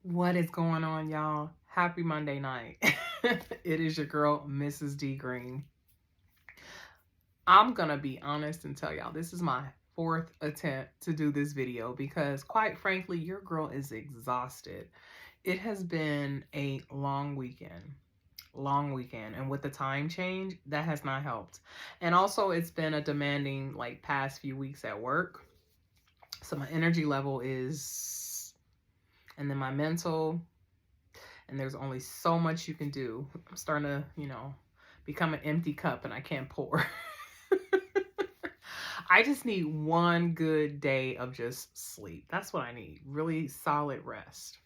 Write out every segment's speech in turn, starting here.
What is going on, y'all? Happy Monday night. It is your girl, Mrs. D Green. I'm gonna be honest and tell y'all this is my fourth attempt to do this video because, quite frankly, your girl is exhausted. It has been a long weekend, and with the time change, that has not helped. And also, it's been a demanding, past few weeks at work. So my energy level is, and then my mental, and there's only so much you can do. I'm starting to, become an empty cup and I can't pour. I just need one good day of just sleep. That's what I need. Really solid rest.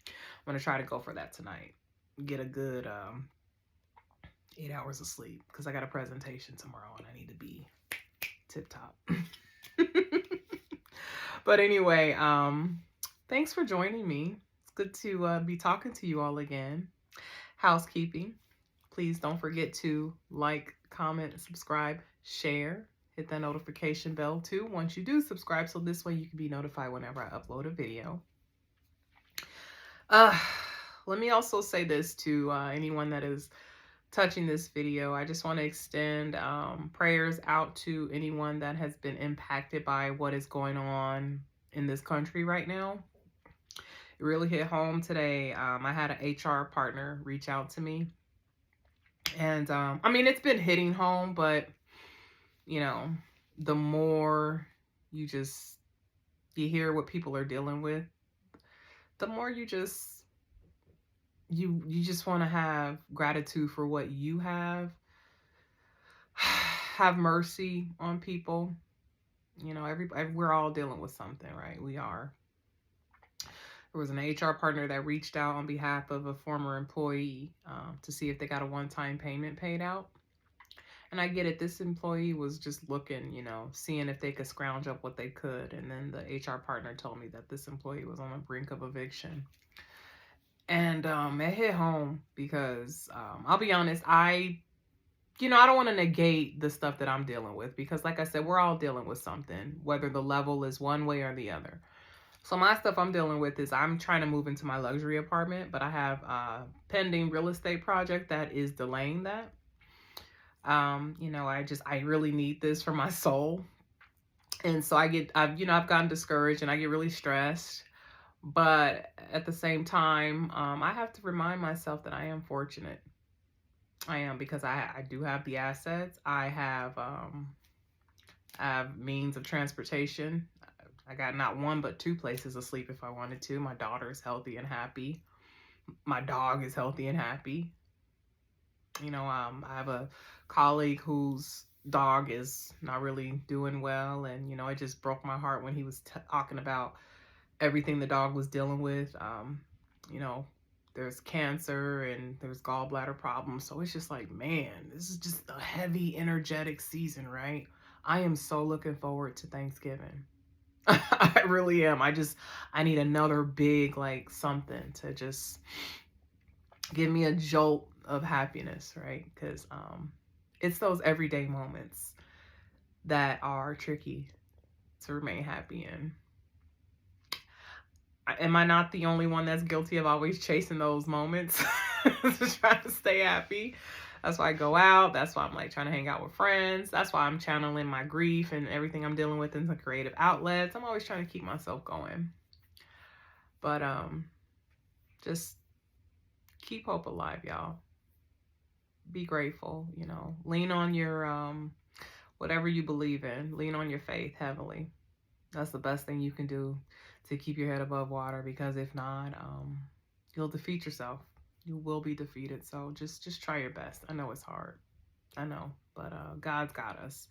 I'm going to try to go for that tonight. Get a good 8 hours of sleep because I got a presentation tomorrow and I need to be tip top. But anyway, thanks for joining me. It's good to be talking to you all again. Housekeeping. Please don't forget to like, comment, subscribe, share. Hit that notification bell too once you do subscribe, so this way you can be notified whenever I upload a video. Let me also say this to anyone that is touching this video. I just want to extend prayers out to anyone that has been impacted by what is going on in this country right now. It really hit home today. I had an HR partner reach out to me. And I mean, it's been hitting home, but the more you hear what people are dealing with, the more you just want to have gratitude for what you have. Have mercy on people. We're all dealing with something, right? We are. There was an HR partner that reached out on behalf of a former employee to see if they got a one-time payment paid out. And I get it. This employee was just looking, seeing if they could scrounge up what they could. And then the HR partner told me that this employee was on the brink of eviction. And it hit home because I'll be honest, I don't want to negate the stuff that I'm dealing with because, like I said, we're all dealing with something, whether the level is one way or the other. So my stuff I'm dealing with is I'm trying to move into my luxury apartment, but I have a pending real estate project that is delaying that. I really need this for my soul. And so I've gotten discouraged and I get really stressed. But at the same time, I have to remind myself that I am fortunate. I am, because I do have the assets. I have means of transportation. I got not one but two places to sleep if I wanted to. My daughter is healthy and happy. My dog is healthy and happy. I have a colleague whose dog is not really doing well, and it just broke my heart when he was talking about everything the dog was dealing with. There's cancer and there's gallbladder problems, so it's just like, man, this is just a heavy, energetic season, right? I am so looking forward to Thanksgiving. I really am. I need another big something to just give me a jolt of happiness, right? Because it's those everyday moments that are tricky to remain happy in. Am I not the only one that's guilty of always chasing those moments to try to stay happy? That's why I go out. That's why I'm trying to hang out with friends. That's why I'm channeling my grief and everything I'm dealing with into creative outlets. I'm always trying to keep myself going. But just keep hope alive, y'all. Be grateful, lean on your whatever you believe in. Lean on your faith heavily. That's the best thing you can do to keep your head above water, because if not, you'll defeat yourself. You will be defeated. So just try your best. I know it's hard. I know, but God's got us.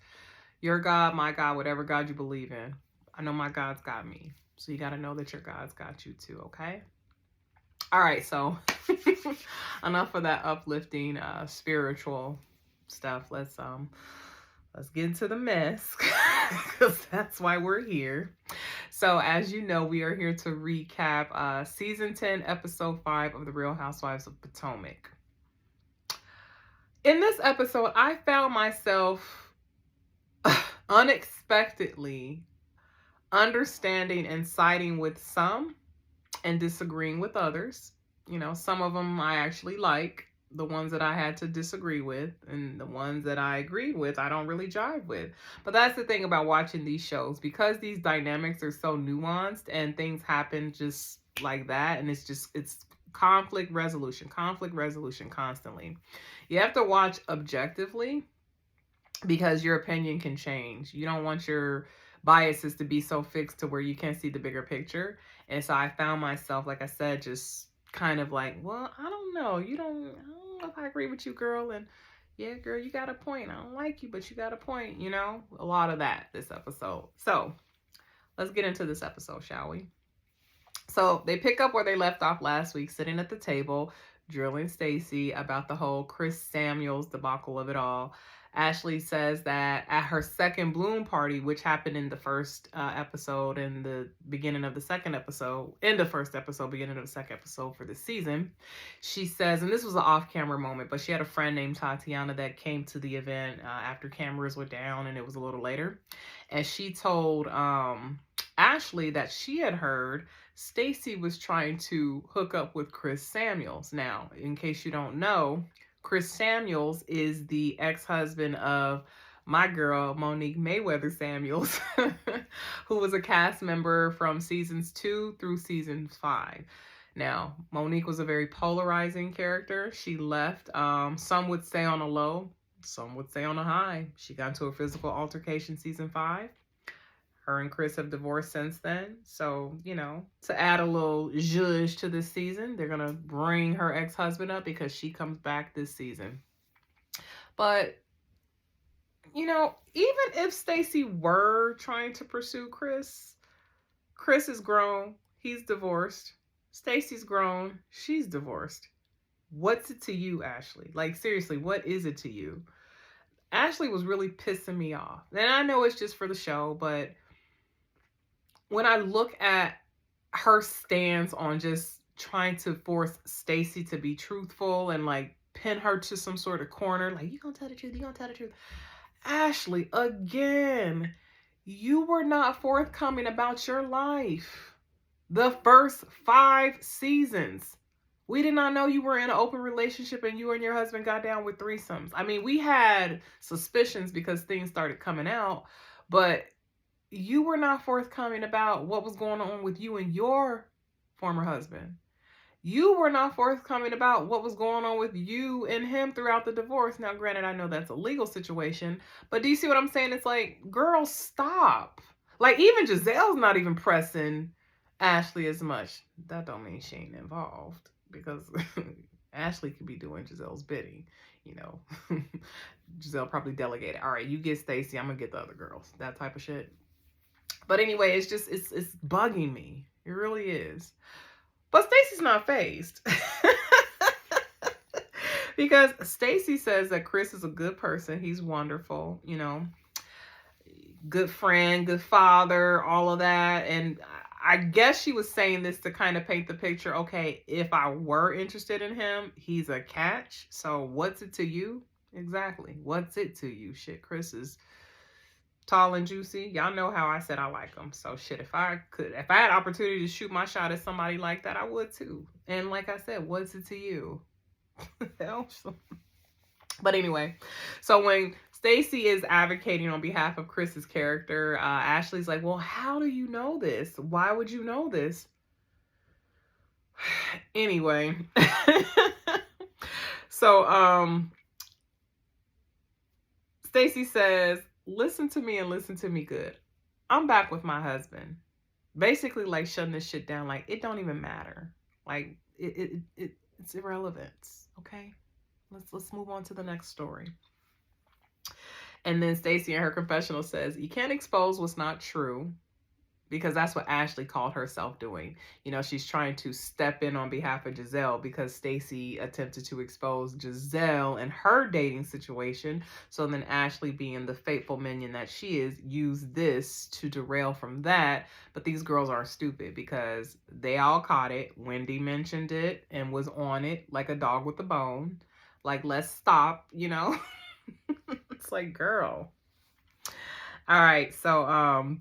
Your God, my God, whatever God you believe in. I know my God's got me. So you got to know that your God's got you too, okay? All right, so enough of that uplifting spiritual stuff. Let's get into the mess, because that's why we're here. So as you know, we are here to recap season 10, episode 5 of The Real Housewives of Potomac. In this episode, I found myself unexpectedly understanding and siding with some and disagreeing with others. You know, some of them I actually like. The ones that I had to disagree with, and the ones that I agreed with, I don't really jive with. But that's the thing about watching these shows, because these dynamics are so nuanced and things happen just like that, and it's conflict resolution constantly. You have to watch objectively because your opinion can change. You don't want your biases to be so fixed to where you can't see the bigger picture. And so I found myself, like I said, just kind of like, well, I don't know. I don't know if I agree with you, girl. And yeah, girl, you got a point. I don't like you, but you got a point, you know? A lot of that this episode. So let's get into this episode, shall we? So they pick up where they left off last week, sitting at the table, drilling Stacy about the whole Chris Samuels debacle of it all. Ashley says that at her second Bloom party, which happened in the first episode and the beginning of the second episode, in the first episode, beginning of the second episode for the season, she says, and this was an off-camera moment, but she had a friend named Tatiana that came to the event after cameras were down and it was a little later. And she told Ashley that she had heard Stacy was trying to hook up with Chris Samuels. Now, in case you don't know, Chris Samuels is the ex-husband of my girl, Monique Mayweather Samuels, who was a cast member from seasons 2 through season 5. Now, Monique was a very polarizing character. She left, some would say on a low, some would say on a high. She got into a physical altercation season 5. Her and Chris have divorced since then. So, you know, to add a little zhuzh to this season, they're going to bring her ex-husband up because she comes back this season. But, you know, even if Stacy were trying to pursue Chris is grown. He's divorced. Stacy's grown. She's divorced. What's it to you, Ashley? Like, seriously, what is it to you? Ashley was really pissing me off. And I know it's just for the show, but when I look at her stance on just trying to force Stacy to be truthful and like pin her to some sort of corner, like, you gonna tell the truth, you gonna tell the truth. Ashley, again, you were not forthcoming about your life. The first 5 seasons. We did not know you were in an open relationship and you and your husband got down with threesomes. I mean, we had suspicions because things started coming out, but you were not forthcoming about what was going on with you and your former husband. You were not forthcoming about what was going on with you and him throughout the divorce. Now, granted, I know that's a legal situation, but do you see what I'm saying? It's like, girl, stop. Like, even Giselle's not even pressing Ashley as much. That don't mean she ain't involved, because Ashley could be doing Giselle's bidding, you know. Giselle probably delegated. All right, you get Stacy, I'm gonna get the other girls. That type of shit. But anyway, it's just, it's bugging me. It really is. But Stacy's not fazed. Because Stacy says that Chris is a good person. He's wonderful, you know. Good friend, good father, all of that. And I guess she was saying this to kind of paint the picture. Okay, if I were interested in him, he's a catch. So what's it to you? Exactly. What's it to you? Shit, Chris is tall and juicy. Y'all know how I said I like them. So shit, if I had opportunity to shoot my shot at somebody like that, I would too. And like I said, what's it to you? But anyway, so when Stacy is advocating on behalf of Chris's character, Ashley's like, well, how do you know this? Why would you know this? Anyway. So Stacy says, listen to me and listen to me good. I'm back with my husband. Basically, like, shutting this shit down. Like, it don't even matter. Like, it's irrelevant. Okay? Let's move on to the next story. And then Stacy in her confessional says, you can't expose what's not true, because that's what Ashley called herself doing. You know, she's trying to step in on behalf of Giselle because Stacy attempted to expose Giselle and her dating situation. So then Ashley, being the faithful minion that she is, used this to derail from that. But these girls are stupid because they all caught it. Wendy mentioned it and was on it like a dog with a bone. Like, let's stop, you know? It's like, girl. All right, so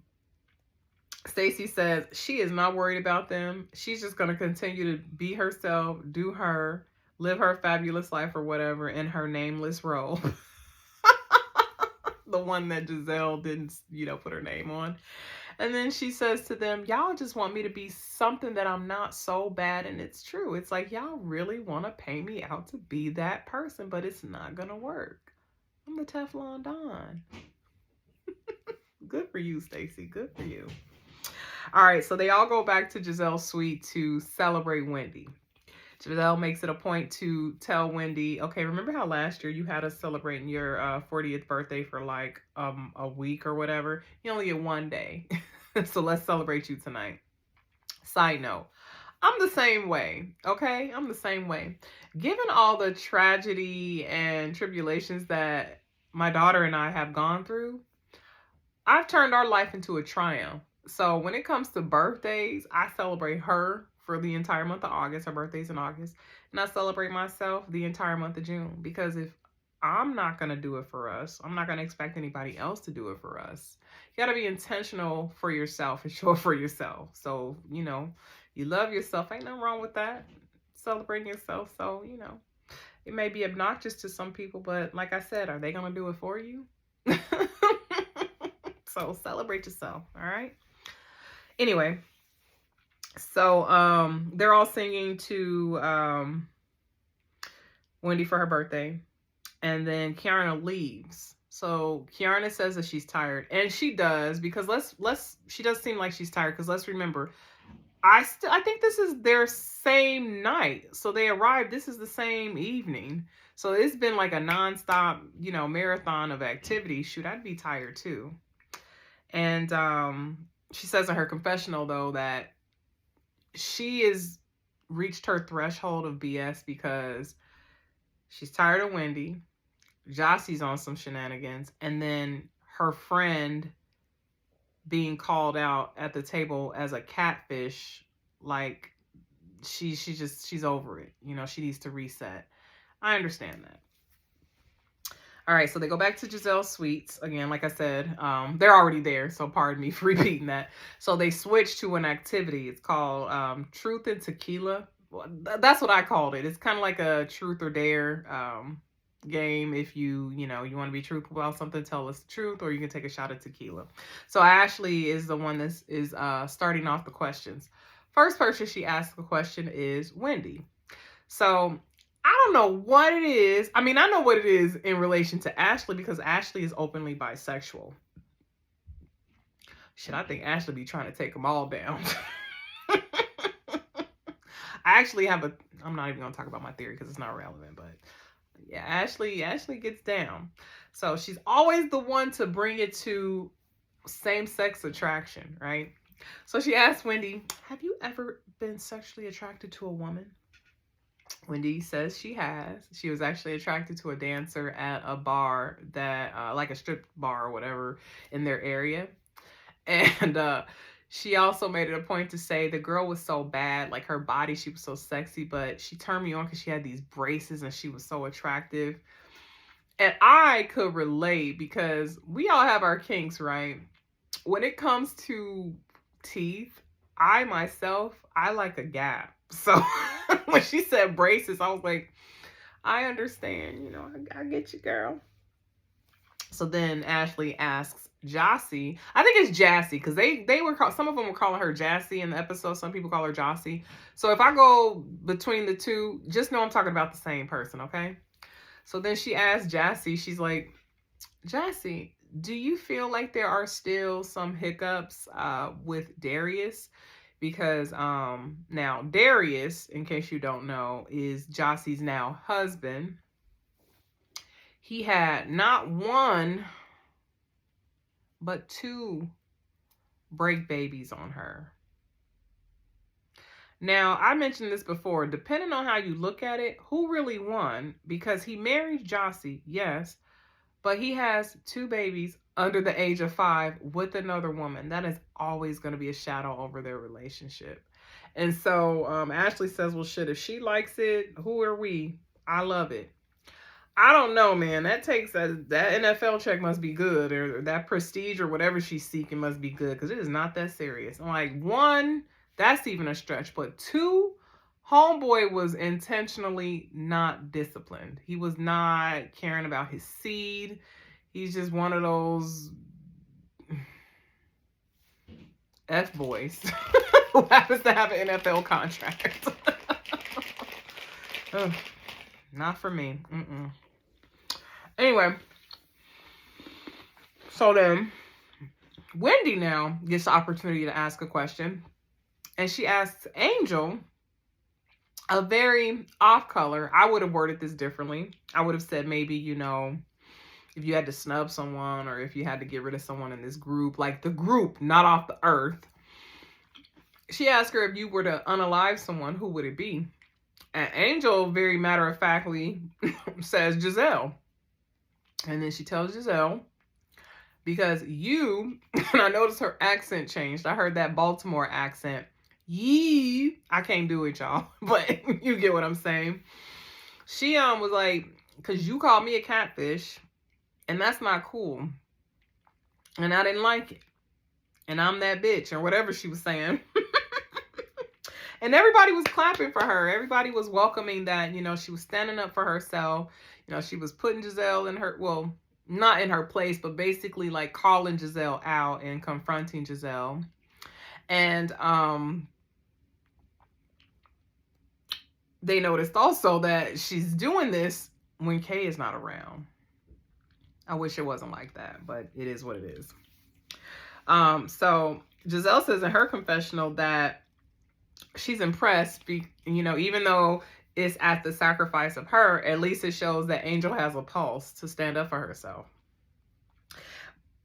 Stacey says she is not worried about them. She's just going to continue to be herself, do her, live her fabulous life or whatever in her nameless role. The one that Giselle didn't, put her name on. And then she says to them, y'all just want me to be something that I'm not so bad. And it's true. It's like, y'all really want to pay me out to be that person, but it's not going to work. I'm the Teflon Don. Good for you, Stacey. Good for you. All right, so they all go back to Giselle's suite to celebrate Wendy. Giselle makes it a point to tell Wendy, okay, remember how last year you had us celebrating your 40th birthday for like a week or whatever? You only get one day. So let's celebrate you tonight. Side note, I'm the same way, okay? I'm the same way. Given all the tragedy and tribulations that my daughter and I have gone through, I've turned our life into a triumph. So when it comes to birthdays, I celebrate her for the entire month of August. Her birthday's in August. And I celebrate myself the entire month of June. Because if I'm not going to do it for us, I'm not going to expect anybody else to do it for us. You got to be intentional for yourself and show it for yourself. So, you love yourself. Ain't nothing wrong with that. Celebrating yourself. So, it may be obnoxious to some people, but like I said, are they going to do it for you? So celebrate yourself. All right. Anyway, so they're all singing to Wendy for her birthday, and then Kiana leaves. So Kiana says that she's tired, and she does, because she does seem like she's tired, because let's remember, I think this is their same night. So they arrived, this is the same evening. So it's been like a nonstop, marathon of activity. Shoot, I'd be tired too. And she says in her confessional, though, that she has reached her threshold of BS because she's tired of Wendy. Jossie's on some shenanigans. And then her friend being called out at the table as a catfish. Like, she's over it. She needs to reset. I understand that. All right, so they go back to Giselle's suites. Again, like I said, they're already there, so pardon me for repeating that. So they switch to an activity. It's called Truth and Tequila. Well, that's what I called it. It's kind of like a truth or dare game. If you want to be truthful about something, tell us the truth, or you can take a shot at tequila. So Ashley is the one that is starting off the questions. First person she asks the question is Wendy. So I don't know what it is. I mean, I know what it is in relation to Ashley, because Ashley is openly bisexual. Shit, I think Ashley be trying to take them all down. I actually have I'm not even going to talk about my theory because it's not relevant, but yeah, Ashley gets down. So she's always the one to bring it to same-sex attraction, right? So she asked Wendy, have you ever been sexually attracted to a woman? Wendy says she has. She was actually attracted to a dancer at a bar that, like a strip bar or whatever in their area. And she also made it a point to say the girl was so bad, like her body, she was so sexy, but she turned me on because she had these braces and she was so attractive. And I could relate because we all have our kinks, right? When it comes to teeth, I like a gap. So when she said braces, I was like, I understand, I get you, girl. So then Ashley asks Jossie, I think it's Jassy, because some of them were calling her Jassy in the episode. Some people call her Jossie. So if I go between the two, just know I'm talking about the same person, okay? So then she asks Jassy, she's like, Jassy, do you feel like there are still some hiccups with Darius? Because now Darius, in case you don't know, is Jossie's now husband. He had not one, but 2 break babies on her. Now, I mentioned this before. Depending on how you look at it, who really won? Because he married Jossie, yes, but he has 2 babies under the age of 5 with another woman. That is always going to be a shadow over their relationship. And so Ashley says, well, shit, if she likes it, who are we? I love it. I don't know, man. That takes that NFL check must be good, or that prestige or whatever she's seeking must be good, because it is not that serious. I'm like, one, that's even a stretch, but two, homeboy was intentionally not disciplined. He was not caring about his seed. He's just one of those F boys who happens to have an NFL contract. Ugh, not for me. Mm-mm. Anyway, so then Wendy now gets the opportunity to ask a question, and she asks Angel a very off color. I would have worded this differently. I would have said maybe, if you had to snub someone or if you had to get rid of someone in this group, like the group, not off the earth. She asked her, if you were to unalive someone, who would it be? And Angel very matter-of-factly says Giselle. And then she tells Giselle, because you, and I noticed her accent changed. I heard that Baltimore accent. I can't do it, y'all, but you get what I'm saying. She was like, because you called me a catfish, and that's not cool. And I didn't like it. And I'm that bitch, or whatever she was saying. And everybody was clapping for her. Everybody was welcoming that, she was standing up for herself. She was putting Giselle in her, well, not in her place, but basically like calling Giselle out and confronting Giselle. And they noticed also that she's doing this when Kay is not around. I wish it wasn't like that, but it is what it is. So Giselle says in her confessional that she's impressed, even though it's at the sacrifice of her, at least it shows that Angel has a pulse to stand up for herself.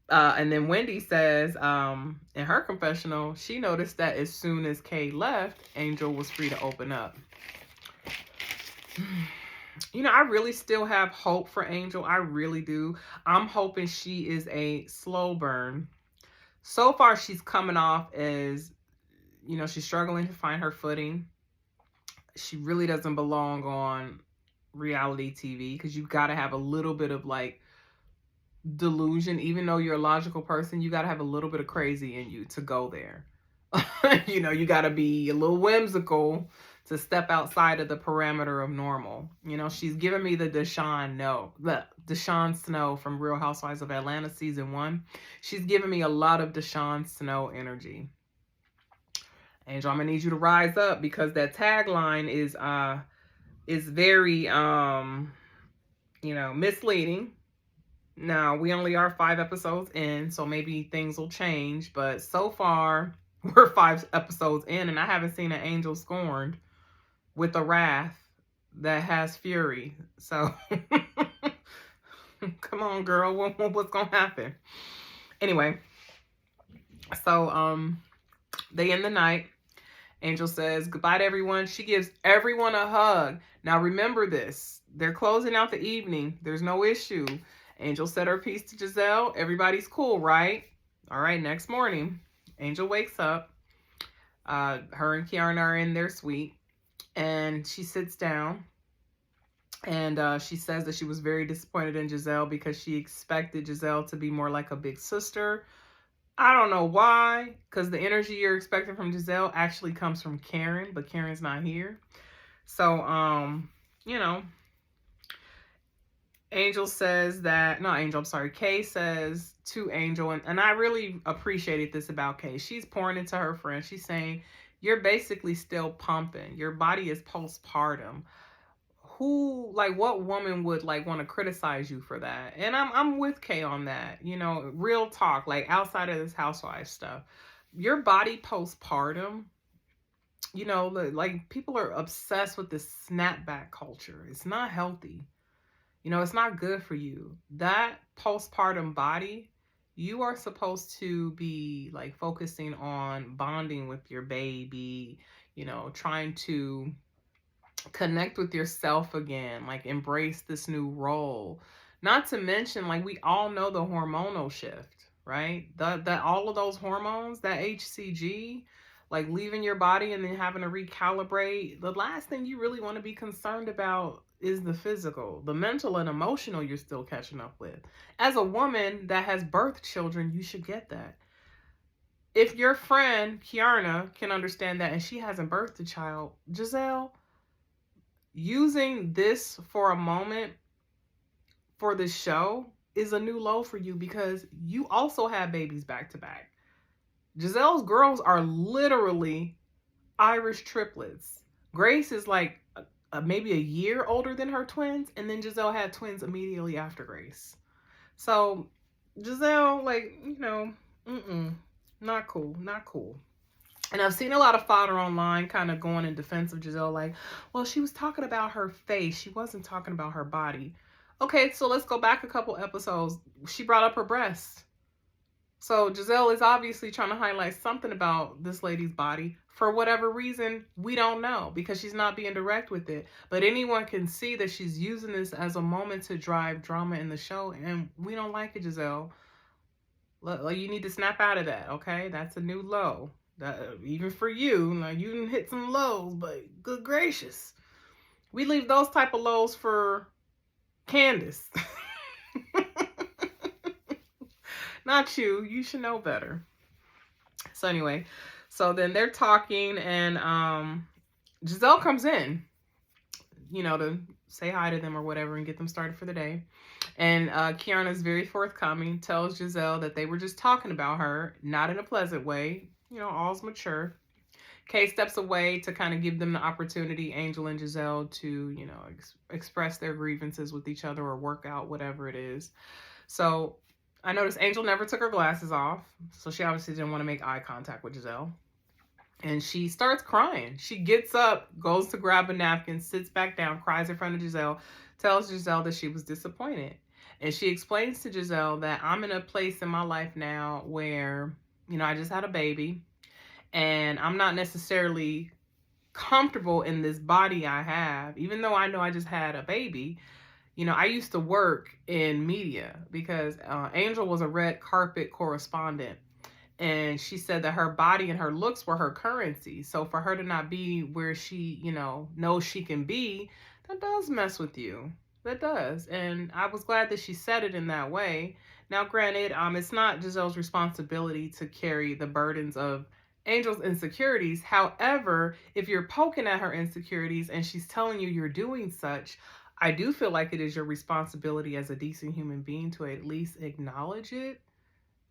And then Wendy says in her confessional, she noticed that as soon as Kay left, Angel was free to open up. I really still have hope for Angel. I really do. I'm hoping she is a slow burn. So far, she's coming off as, she's struggling to find her footing. She really doesn't belong on reality TV, because you've got to have a little bit of like delusion. Even though you're a logical person, you got to have a little bit of crazy in you to go there. You got to be a little whimsical to step outside of the parameter of normal. She's giving me the Deshaun Snow from Real Housewives of Atlanta season 1. She's giving me a lot of Deshaun Snow energy. Angel, I'm gonna need you to rise up, because that tagline is very misleading. Now, we only are 5 episodes in, so maybe things will change, but so far we're 5 episodes in, and I haven't seen an angel scorned with a wrath that has fury. So come on, girl, what's gonna happen? Anyway, so they end the night. Angel says goodbye to everyone. She gives everyone a hug. Now remember this. They're closing out the evening. There's no issue. Angel said her piece to Giselle. Everybody's cool, right? All right, next morning, Angel wakes up. Her and Kiara are in their suite. And she sits down. And she says that she was very disappointed in Giselle, because she expected Giselle to be more like a big sister. I don't know why, because the energy you're expecting from Giselle actually comes from Karen, but Karen's not here. So, Angel says that, not Angel, I'm sorry, Kay says to Angel, and I really appreciated this about Kay. She's pouring into her friend. She's saying, you're basically still pumping. Your body is postpartum. What woman would want to criticize you for that? And I'm with Kay on that. Real talk, outside of this housewife stuff, your body postpartum, people are obsessed with this snapback culture. It's not healthy. It's not good for you. That postpartum body, you are supposed to be focusing on bonding with your baby, trying to connect with yourself again, embrace this new role. Not to mention, we all know the hormonal shift, right? That all of those hormones, that HCG, Like leaving your body and then having to recalibrate. The last thing you really want to be concerned about is the physical. The mental and emotional you're still catching up with. As a woman that has birthed children, you should get that. If your friend Kiarna can understand that and she hasn't birthed a child, Giselle, using this for a moment for this show is a new low for you because you also have babies back to back. Giselle's girls are literally Irish triplets. Grace is like maybe a year older than her twins, and then Giselle had twins immediately after Grace. So Giselle, like, not cool, not cool. And I've seen a lot of fodder online kind of going in defense of Giselle, like, well, she was talking about her face. She wasn't talking about her body. Okay, so let's go back a couple episodes. She brought up her breasts. So Giselle is obviously trying to highlight something about this lady's body. For whatever reason, we don't know because she's not being direct with it. But anyone can see that she's using this as a moment to drive drama in the show. And we don't like it, Giselle. Like, you need to snap out of that, okay? That's a new low. Even for you, like, you can hit some lows, but good gracious. We leave those type of lows for Candace. Not you. You should know better. So anyway, so then they're talking and Giselle comes in, to say hi to them or whatever and get them started for the day. And Kiarna is very forthcoming, tells Giselle that they were just talking about her, not in a pleasant way, all's mature. Kay steps away to kind of give them the opportunity, Angel and Giselle, to, express their grievances with each other or work out whatever it is. So I noticed Angel never took her glasses off, so she obviously didn't want to make eye contact with Giselle. And she starts crying. She gets up, goes to grab a napkin, sits back down, cries in front of Giselle, tells Giselle that she was disappointed. And she explains to Giselle that I'm in a place in my life now where, I just had a baby and I'm not necessarily comfortable in this body I have, even though I know I just had a baby. I used to work in media because Angel was a red carpet correspondent. And she said that her body and her looks were her currency. So for her to not be where she, knows she can be, that does mess with you. That does. And I was glad that she said it in that way. Now, granted, it's not Giselle's responsibility to carry the burdens of Angel's insecurities. However, if you're poking at her insecurities and she's telling you you're doing such, I do feel like it is your responsibility as a decent human being to at least acknowledge it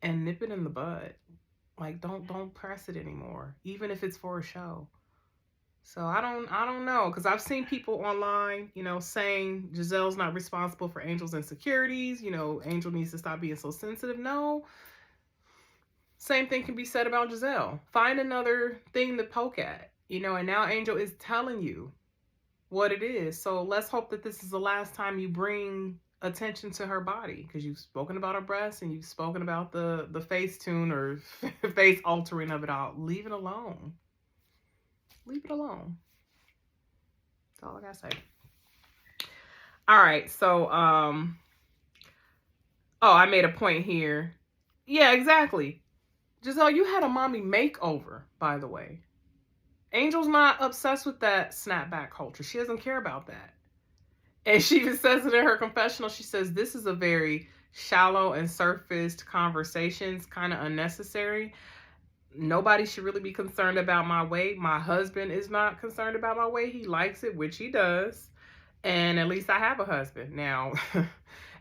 and nip it in the bud. Like, don't press it anymore, even if it's for a show. So I don't know, because I've seen people online, saying Giselle's not responsible for Angel's insecurities. Angel needs to stop being so sensitive. No. Same thing can be said about Giselle. Find another thing to poke at, and now Angel is telling you what it is. So let's hope that this is the last time you bring attention to her body, because you've spoken about her breasts and you've spoken about the face tune or face altering of it all. Leave it alone. Leave it alone. That's all I gotta say. All right, so I made a point here. Yeah, exactly. Giselle, you had a mommy makeover, by the way. Angel's not obsessed with that snapback culture. She doesn't care about that. And she even says it in her confessional. She says, this is a very shallow and surfaced conversations, kind of unnecessary. Nobody should really be concerned about my weight. My husband is not concerned about my weight. He likes it, which he does. And at least I have a husband. Now,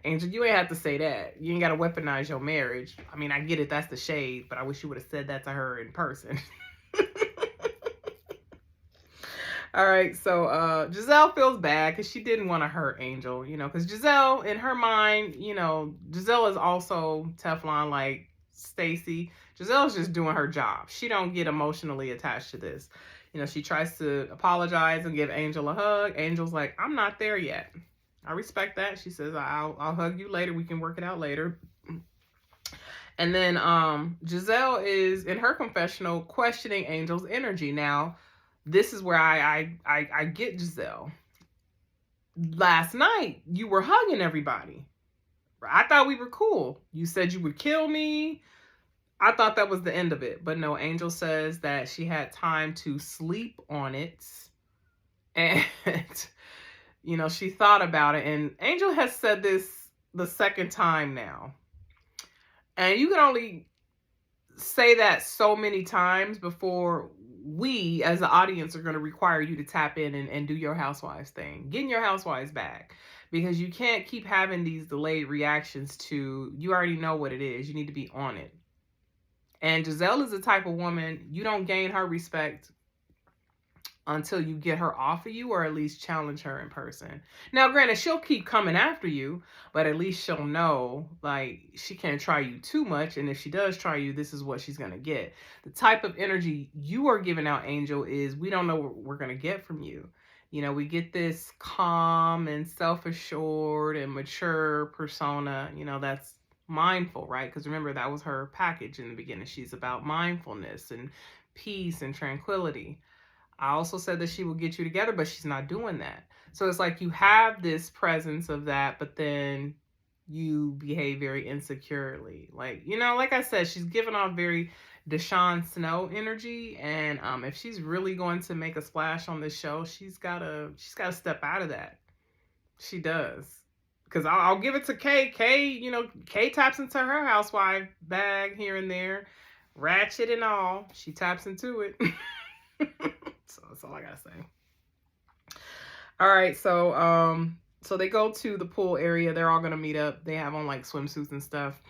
Angel, you ain't have to say that. You ain't got to weaponize your marriage. I mean, I get it. That's the shade. But I wish you would have said that to her in person. All right, so Giselle feels bad because she didn't want to hurt Angel, because Giselle, in her mind, Giselle is also Teflon like Stacy. Giselle's just doing her job. She don't get emotionally attached to this. She tries to apologize and give Angel a hug. Angel's like, I'm not there yet. I respect that. She says, I'll hug you later. We can work it out later. And then Giselle is, in her confessional, questioning Angel's energy. Now, this is where I get Giselle. Last night, you were hugging everybody. I thought we were cool. You said you would kill me. I thought that was the end of it, but no, Angel says that she had time to sleep on it. And, she thought about it. And Angel has said this the second time now. And you can only say that so many times before we as the audience are going to require you to tap in and do your Housewives thing. Get in your Housewives back, because you can't keep having these delayed reactions to, you already know what it is. You need to be on it. And Giselle is the type of woman, you don't gain her respect until you get her off of you, or at least challenge her in person. Now, granted, she'll keep coming after you, but at least she'll know, like, she can't try you too much. And if she does try you, this is what she's going to get. The type of energy you are giving out, Angel, is we don't know what we're going to get from you. We get this calm and self-assured and mature persona, that's mindful, right? Because remember, that was her package in the beginning. She's about mindfulness and peace and tranquility. I also said that she will get you together, but she's not doing that. So it's like you have this presence of that, but then you behave very insecurely. Like, like I said, she's giving off very Deshaun Snow energy. And if she's really going to make a splash on this show, she's gotta step out of that. She does. Because I'll give it to Kay. Kay taps into her housewife bag here and there. Ratchet and all. She taps into it. So that's all I gotta say. All right, so they go to the pool area. They're all gonna meet up. They have on like swimsuits and stuff.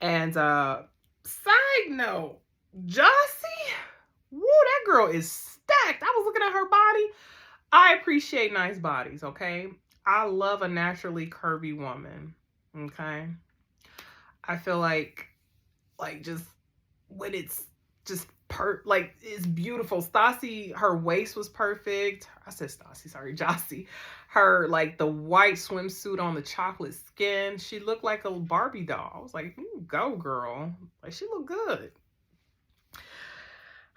And side note, Jossie, woo, that girl is stacked. I was looking at her body. I appreciate nice bodies, okay? I love a naturally curvy woman, okay? I feel like just when it's just it's beautiful. Stassi, her waist was perfect. I said Stassi, sorry, Jossie. Her, like, the white swimsuit on the chocolate skin. She looked like a Barbie doll. I was like, go, girl. Like, she looked good.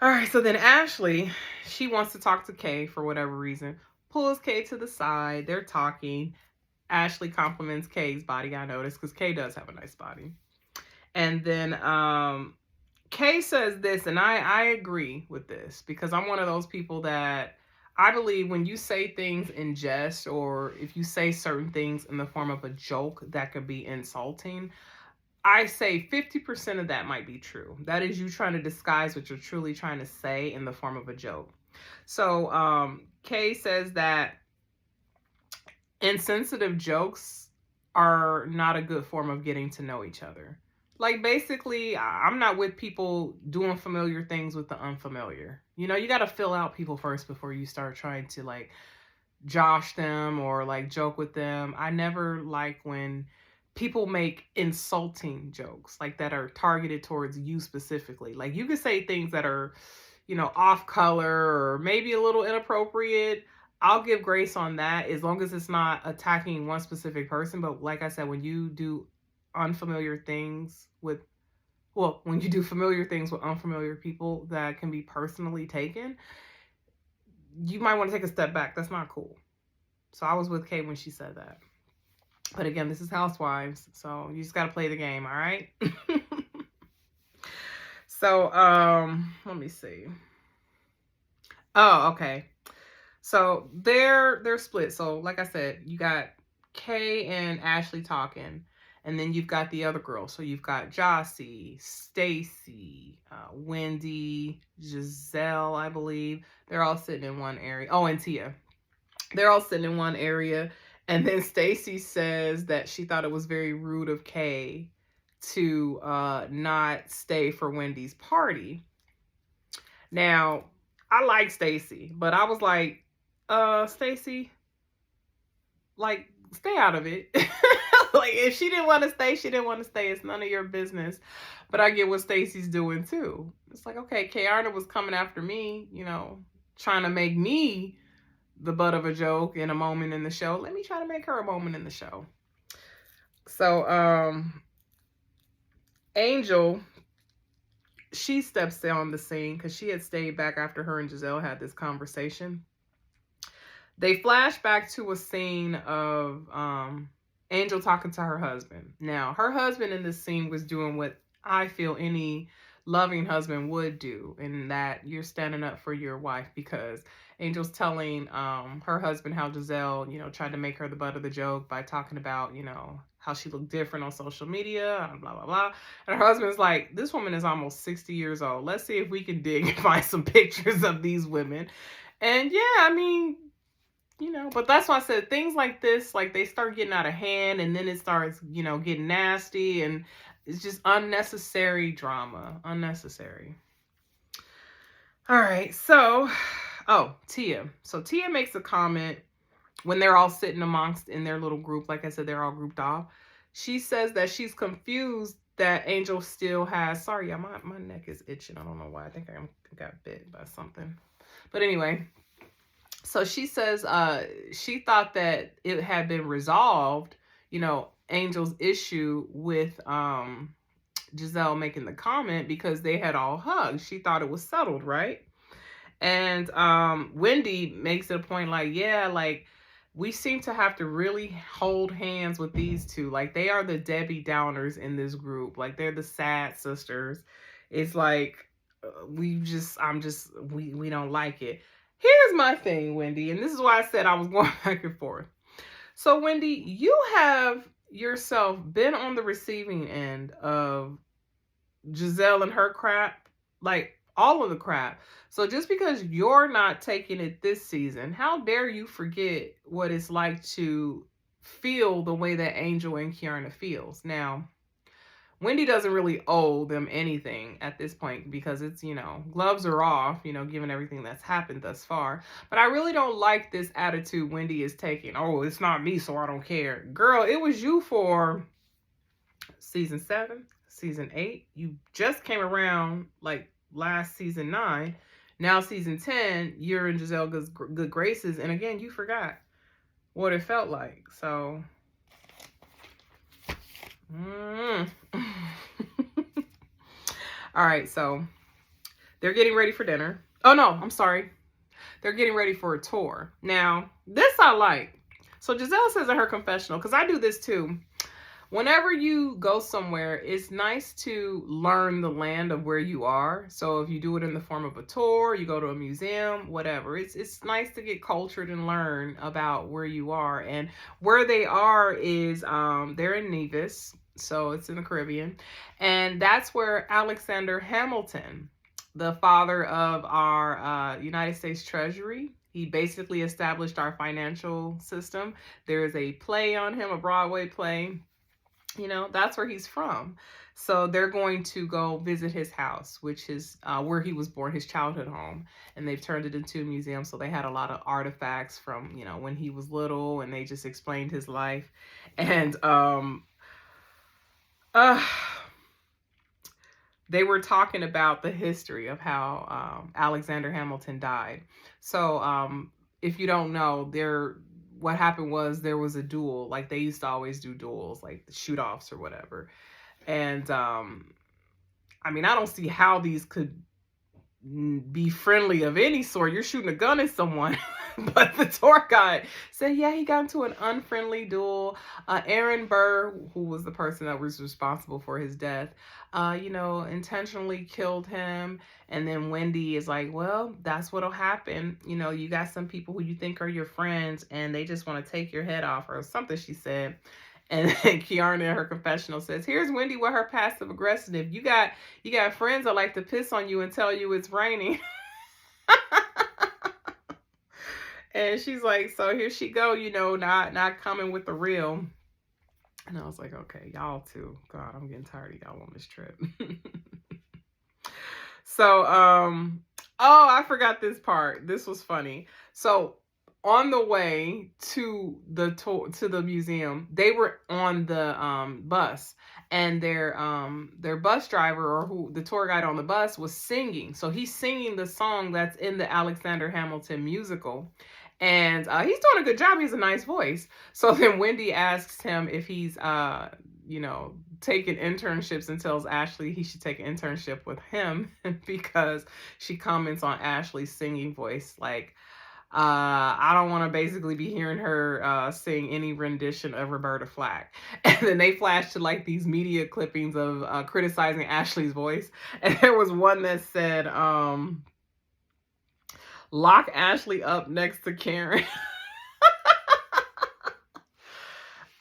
All right, so then Ashley, she wants to talk to Kay for whatever reason. Pulls Kay to the side. They're talking. Ashley compliments Kay's body, I noticed, because Kay does have a nice body. And then Kay says this, and I agree with this, because I'm one of those people that I believe when you say things in jest, or if you say certain things in the form of a joke that could be insulting, I say 50% of that might be true. That is you trying to disguise what you're truly trying to say in the form of a joke. So Kay says that insensitive jokes are not a good form of getting to know each other. Like, basically, I'm not with people doing familiar things with the unfamiliar. You got to fill out people first before you start trying to, like, josh them or, like, joke with them. I never like when people make insulting jokes, like, that are targeted towards you specifically. Like, you could say things that are, off color or maybe a little inappropriate. I'll give grace on that as long as it's not attacking one specific person. But like I said, when you do unfamiliar things when you do familiar things with unfamiliar people that can be personally taken, you might want to take a step back. That's not cool. So I was with Kay when she said that. But again, this is Housewives, so you just got to play the game, all right? So, let me see. Oh, okay. So they're split. So like I said, you got Kay and Ashley talking. And then you've got the other girls. So you've got Jossie, Stacy, Wendy, Giselle, I believe. They're all sitting in one area. Oh, and Tia. They're all sitting in one area. And then Stacy says that she thought it was very rude of Kay to not stay for Wendy's party. Now, I like Stacy, but I was like, Stacy, like, stay out of it. Like, if she didn't want to stay, she didn't want to stay. It's none of your business. But I get what Stacy's doing too. It's like, okay, Kayarna was coming after me, trying to make me the butt of a joke in a moment in the show. Let me try to make her a moment in the show. So, Angel, she steps on the scene because she had stayed back after her and Giselle had this conversation. They flash back to a scene of Angel talking to her husband. Now, her husband in this scene was doing what I feel any loving husband would do, in that you're standing up for your wife, because Angel's telling her husband how Giselle, tried to make her the butt of the joke by talking about, how she looked different on social media and blah blah blah. And her husband's like, this woman is almost 60 years old. Let's see if we can dig and find some pictures of these women. And yeah, I mean, but that's why I said things like this, like they start getting out of hand, and then it starts, getting nasty, and it's just unnecessary drama. Unnecessary. All right. So, Tia. So Tia makes a comment when they're all sitting amongst in their little group. Like I said, they're all grouped off. She says that she's confused that Angel still has. Sorry, yeah, my neck is itching. I don't know why. I think I got bit by something. But anyway. So she says she thought that it had been resolved, Angel's issue with Giselle making the comment, because they had all hugged. She thought it was settled, right? And Wendy makes it a point like, yeah, like we seem to have to really hold hands with these two. Like they are the Debbie Downers in this group. Like they're the sad sisters. It's like we don't like it. Here's my thing, Wendy, and this is why I said I was going back and forth. So, Wendy, you have yourself been on the receiving end of Giselle and her crap, like all of the crap. So just because you're not taking it this season, how dare you forget what it's like to feel the way that Angel and Kiana feels? Now, Wendy doesn't really owe them anything at this point, because it's, gloves are off, given everything that's happened thus far. But I really don't like this attitude Wendy is taking. Oh, it's not me, so I don't care. Girl, it was you for season 7, season 8. You just came around like last season 9. Now season 10, you're in Giselle's good graces. And again, you forgot what it felt like. So... All right, so they're getting ready for dinner. Oh no, I'm sorry. They're getting ready for a tour. Now, this I like. So Giselle says in her confessional, because I do this too. Whenever you go somewhere, it's nice to learn the land of where you are. So if you do it in the form of a tour, you go to a museum, whatever. It's nice to get cultured and learn about where you are. And where they are is they're in Nevis. So it's in the Caribbean. And that's where Alexander Hamilton, the father of our United States Treasury, he basically established our financial system. There is a play on him, a Broadway play. That's where he's from. So they're going to go visit his house, which is where he was born, his childhood home. And they've turned it into a museum. So they had a lot of artifacts from, when he was little, and they just explained his life. And they were talking about the history of how Alexander Hamilton died. So if you don't know, what happened was there was a duel. Like they used to always do duels, like the shoot-offs or whatever. And I don't see how these could be friendly of any sort. You're shooting a gun at someone. But the tour guide said, yeah, he got into an unfriendly duel. Aaron Burr, who was the person that was responsible for his death, intentionally killed him. And then Wendy is like, well, that's what'll happen. You got some people who you think are your friends, and they just want to take your head off, or something she said. And then Kiana in her confessional says, here's Wendy with her passive aggressive. You got friends that like to piss on you and tell you it's raining. And she's like, so here she go, not coming with the real. And I was like, okay, y'all too. God, I'm getting tired of y'all on this trip. So, I forgot this part. This was funny. So on the way to the museum, they were on the bus, and their bus driver, or the tour guide on the bus, was singing. So he's singing the song that's in the Alexander Hamilton musical. And he's doing a good job. He has a nice voice. So then Wendy asks him if he's, taking internships, and tells Ashley he should take an internship with him because she comments on Ashley's singing voice. Like, I don't want to basically be hearing her sing any rendition of Roberta Flack. And then they flashed to like these media clippings of criticizing Ashley's voice. And there was one that said, lock Ashley up next to Karen.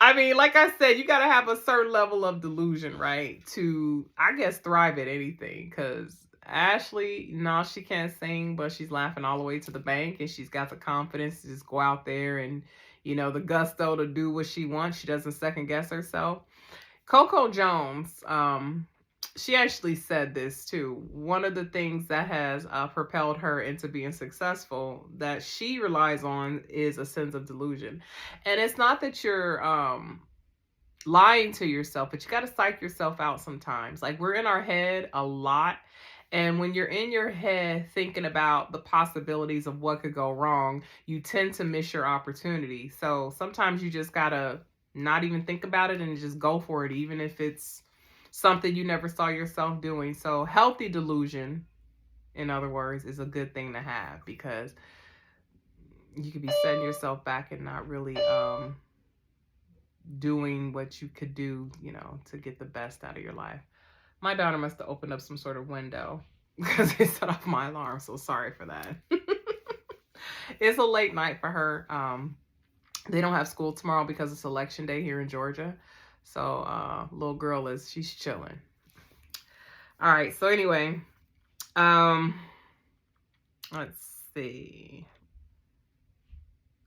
I mean, like I said, you got to have a certain level of delusion, right? To, I guess, thrive at anything. Because Ashley, no, she can't sing, but she's laughing all the way to the bank. And she's got the confidence to just go out there and, the gusto to do what she wants. She doesn't second guess herself. Coco Jones, she actually said this too. One of the things that has propelled her into being successful that she relies on is a sense of delusion. And it's not that you're lying to yourself, but you got to psych yourself out sometimes. Like, we're in our head a lot. And when you're in your head thinking about the possibilities of what could go wrong, you tend to miss your opportunity. So sometimes you just got to not even think about it and just go for it, even if it's something you never saw yourself doing. So healthy delusion, in other words, is a good thing to have, because you could be setting yourself back and not really doing what you could do, to get the best out of your life. My daughter must have opened up some sort of window because it set off my alarm. So sorry for that. It's a late night for her. They don't have school tomorrow because it's election day here in Georgia. So little girl she's chilling. All right. So anyway, let's see.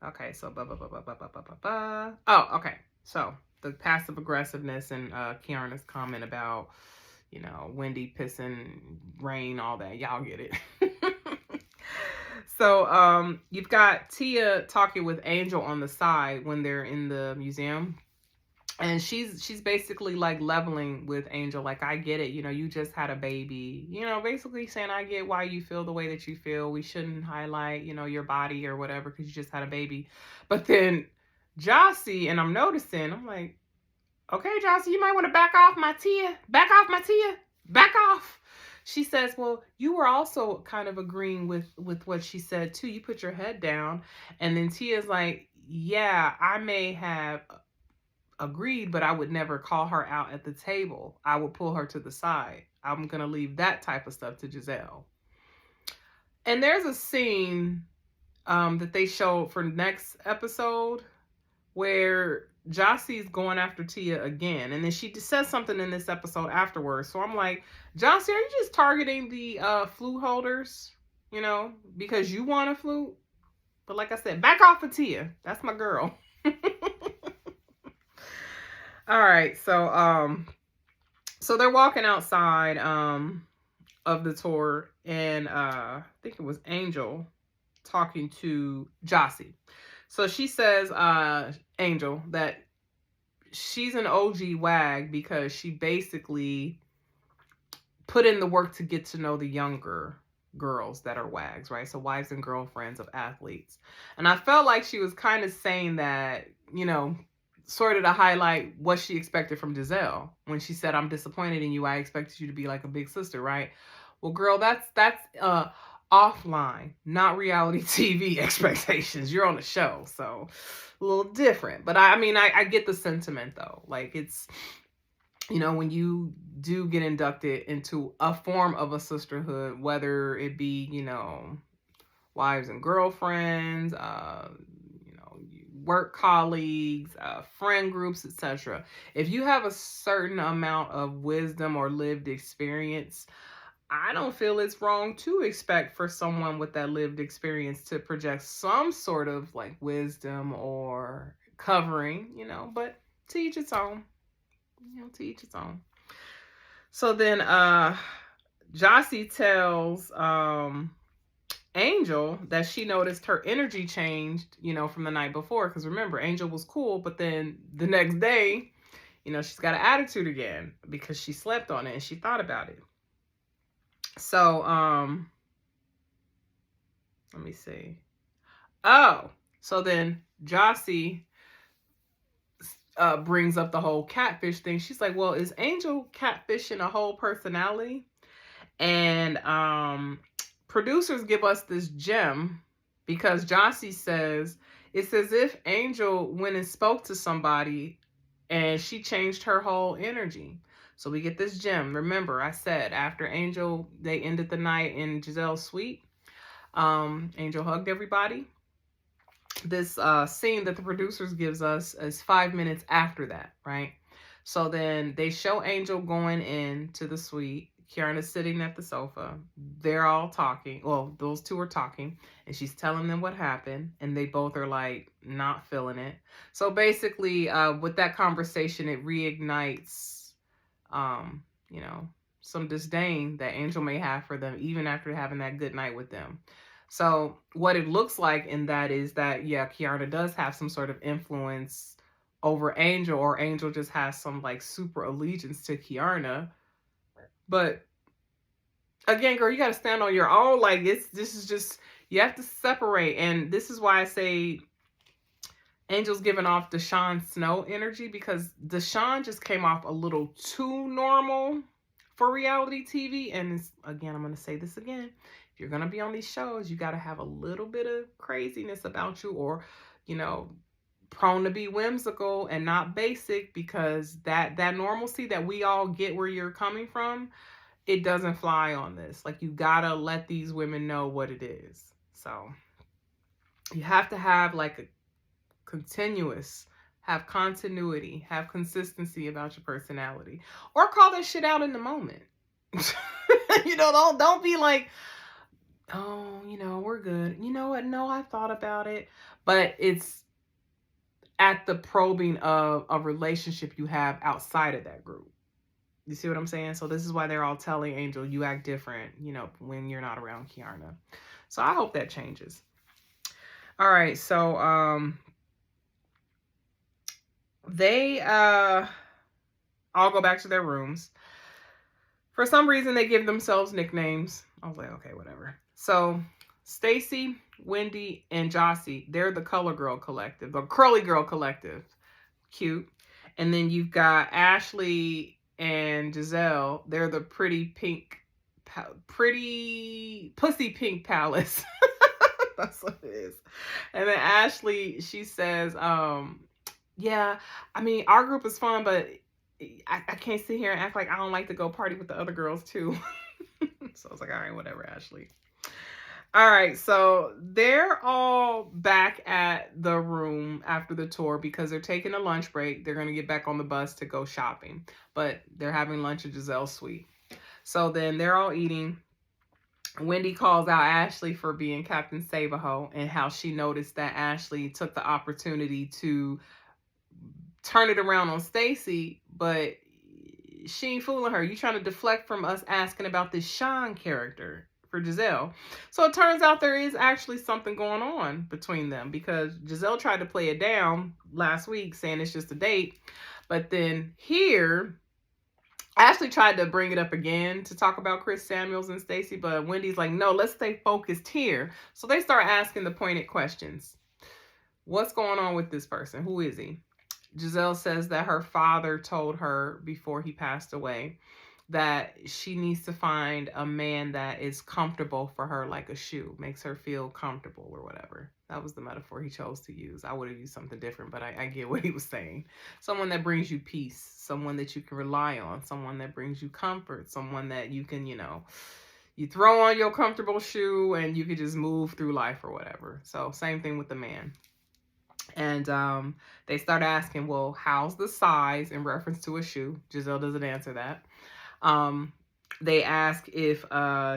Okay. So oh, okay. So the passive aggressiveness and Kiana's comment about, Wendy pissing, rain, all that. Y'all get it. So you've got Tia talking with Angel on the side when they're in the museum. And she's basically like leveling with Angel. Like, I get it. You just had a baby. Basically saying, I get why you feel the way that you feel. We shouldn't highlight, your body or whatever because you just had a baby. But then Jossie, and I'm noticing, I'm like, okay, Jossie, you might want to back off my Tia. Back off my Tia. Back off. She says, well, you were also kind of agreeing with what she said too. You put your head down. And then Tia's like, yeah, I may have agreed, but I would never call her out at the table. I would pull her to the side. I'm going to leave that type of stuff to Giselle. And there's a scene that they showed for next episode where Jossie's going after Tia again. And then she says something in this episode afterwards. So I'm like, Jossie, are you just targeting the flute holders? Because you want a flute? But like I said, back off of Tia. That's my girl. All right. So they're walking outside of the tour. And I think it was Angel talking to Jossie. So she says, Angel, that she's an OG wag because she basically put in the work to get to know the younger girls that are wags, right? So wives and girlfriends of athletes. And I felt like she was kind of saying that, sort of to highlight what she expected from Giselle when she said, I'm disappointed in you. I expected you to be like a big sister, right? Well, girl, that's offline, not reality TV expectations. You're on the show, so a little different. But I get the sentiment though. Like, it's, when you do get inducted into a form of a sisterhood, whether it be, wives and girlfriends, work colleagues, friend groups, etc. If you have a certain amount of wisdom or lived experience, I don't feel it's wrong to expect for someone with that lived experience to project some sort of like wisdom or covering, but to each its own, to each its own. So then Jossie tells Angel that she noticed her energy changed, from the night before. Because remember, Angel was cool, but then the next day, she's got an attitude again because she slept on it and she thought about it. So, let me see. Oh, so then Jossie brings up the whole catfish thing. She's like, well, is Angel catfishing a whole personality? And producers give us this gem because Jossie says it's as if Angel went and spoke to somebody and she changed her whole energy. So we get this gem. Remember, I said after Angel, they ended the night in Giselle's suite. Angel hugged everybody. This scene that the producers gives us is 5 minutes after that, right? So then they show Angel going into the suite. Kiana's sitting at the sofa. They're all talking. Well, those two are talking, and she's telling them what happened, and they both are like not feeling it. So basically, with that conversation, it reignites, um, you know, some disdain that Angel may have for them, even after having that good night with them. So what it looks like in that is that, yeah, Kiana does have some sort of influence over Angel, or Angel just has some like super allegiance to Kiana. But again, girl, you got to stand on your own. Like this is just, you have to separate. And this is why I say Angel's giving off Deshaun Snow energy, because Deshaun just came off a little too normal for reality TV. And again, I'm going to say this again. If you're going to be on these shows, you got to have a little bit of craziness about you, or, you know, prone to be whimsical and not basic, because that normalcy that we all get where you're coming from, it doesn't fly on this. Like, you got to let these women know what it is. So you have to have like a continuous, have continuity, have consistency about your personality, or call that shit out in the moment. You know, don't be like, oh, you know, we're good. You know what? No, I thought about it. But it's at the probing of a relationship you have outside of that group. You see what I'm saying? So this is why they're all telling Angel, you act different, you know, when you're not around Kiana. So I hope that changes. All right. So, they all go back to their rooms. For some reason, they give themselves nicknames. I was like, okay, whatever. So Stacy, Wendy, and Jossie, they're the Color Girl Collective, the Curly Girl Collective. Cute. And then you've got Ashley and Giselle. They're the pretty pussy pink palace. That's what it is. And then Ashley, she says, yeah, I mean, our group is fun, but I can't sit here and act like I don't like to go party with the other girls too. So I was like, all right, whatever, Ashley. All right, so they're all back at the room after the tour because they're taking a lunch break. They're going to get back on the bus to go shopping, but they're having lunch at Giselle's suite. So then they're all eating. Wendy calls out Ashley for being Captain Save-A-Ho, and how she noticed that Ashley took the opportunity to turn it around on Stacy, but she ain't fooling her. You trying to deflect from us asking about this Sean character for Giselle. So it turns out there is actually something going on between them, because Giselle tried to play it down last week saying it's just a date. But then here, Ashley tried to bring it up again to talk about Chris Samuels and Stacy, but Wendy's like, no, let's stay focused here. So they start asking the pointed questions. What's going on with this person? Who is he? Giselle says that her father told her before he passed away that she needs to find a man that is comfortable for her, like a shoe, makes her feel comfortable or whatever. That was the metaphor he chose to use. I would have used something different, but I get what he was saying. Someone that brings you peace, someone that you can rely on, someone that brings you comfort, someone that you can, you know, you throw on your comfortable shoe and you can just move through life or whatever. So same thing with the man. And they start asking, well, how's the size, in reference to a shoe. Giselle doesn't answer that. They ask if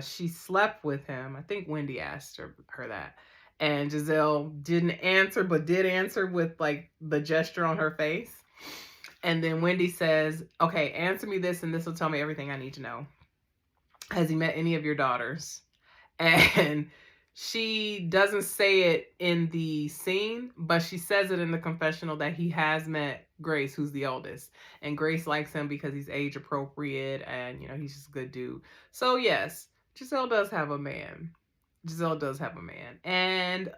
she slept with him. I think Wendy asked her that. And Giselle didn't answer, but did answer with like the gesture on her face. And then Wendy says, okay, answer me this and this will tell me everything I need to know. Has he met any of your daughters? And she doesn't say it in the scene, but she says it in the confessional that he has met Grace, who's the oldest. And Grace likes him because he's age appropriate and, you know, he's just a good dude. So yes, Giselle does have a man. Giselle does have a man. And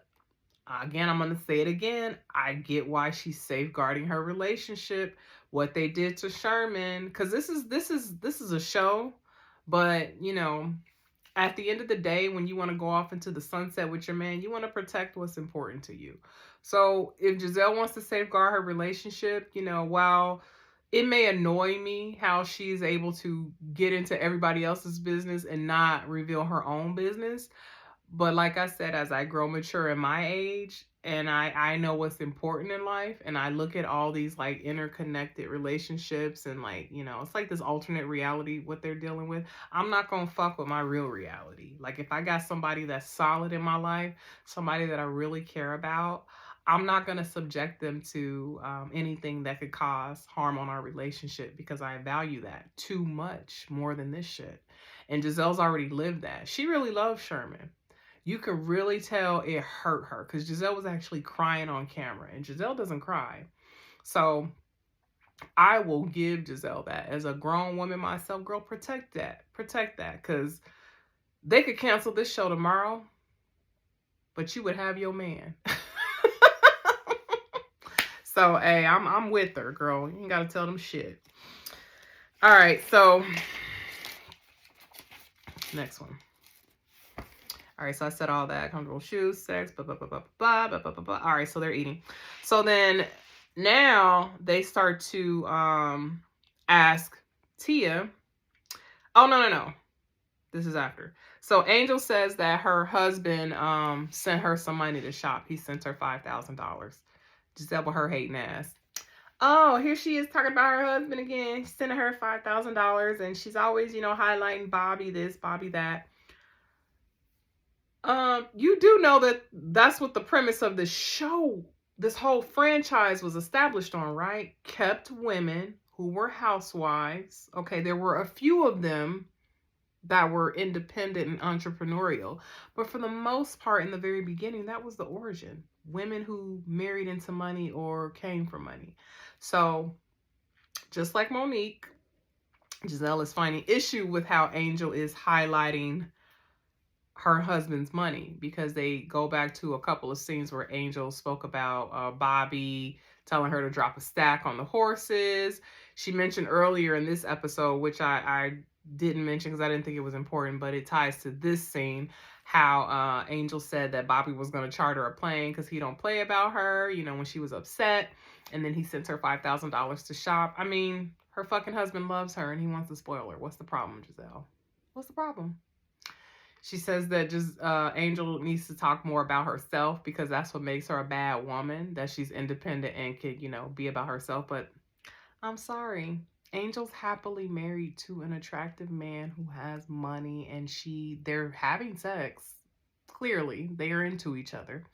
again, I'm going to say it again. I get why she's safeguarding her relationship. What they did to Sherman, because this is a show, but, you know, at the end of the day, when you want to go off into the sunset with your man, you want to protect what's important to you. So if Giselle wants to safeguard her relationship, while it may annoy me how she's able to get into everybody else's business and not reveal her own business, but like I said, as I grow mature in my age and I know what's important in life, and I look at all these like interconnected relationships and like, it's like this alternate reality what they're dealing with. I'm not going to fuck with my real reality. Like if I got somebody that's solid in my life, somebody that I really care about, I'm not going to subject them to anything that could cause harm on our relationship because I value that too much more than this shit. And Giselle's already lived that. She really loves Sherman. You could really tell it hurt her because Giselle was actually crying on camera, and Giselle doesn't cry. So I will give Giselle that. As a grown woman myself, girl, protect that. Protect that, because they could cancel this show tomorrow, but you would have your man. So, hey, I'm with her, girl. You ain't got to tell them shit. All right, so next one. All right, so I said all that. Comfortable shoes, sex, blah, blah, blah, blah, blah, blah, blah, blah, blah. All right, so they're eating. So then now they start to ask Tia. Oh, no. This is after. So Angel says that her husband sent her some money to shop. He sent her $5,000. Giselle with her hating ass. Oh, here she is talking about her husband again. He's sending her $5,000, and she's always, highlighting Bobby this, Bobby that. You do know that that's what the premise of this show, this whole franchise was established on, right? Kept women who were housewives. Okay, there were a few of them that were independent and entrepreneurial, but for the most part, in the very beginning, that was the origin. Women who married into money or came from money. So, just like Monique, Giselle is finding issue with how Angel is highlighting her husband's money, because they go back to a couple of scenes where Angel spoke about Bobby telling her to drop a stack on the horses. She mentioned earlier in this episode, which I didn't mention because I didn't think it was important, but it ties to this scene, how Angel said that Bobby was going to charter a plane because he don't play about her, when she was upset, and then he sent her $5,000 to shop. I mean, her fucking husband loves her and he wants to spoil her. What's the problem, Giselle? What's the problem? She says that just Angel needs to talk more about herself because that's what makes her a bad woman, that she's independent and could, be about herself. But I'm sorry. Angel's happily married to an attractive man who has money, and they're having sex. Clearly, they are into each other.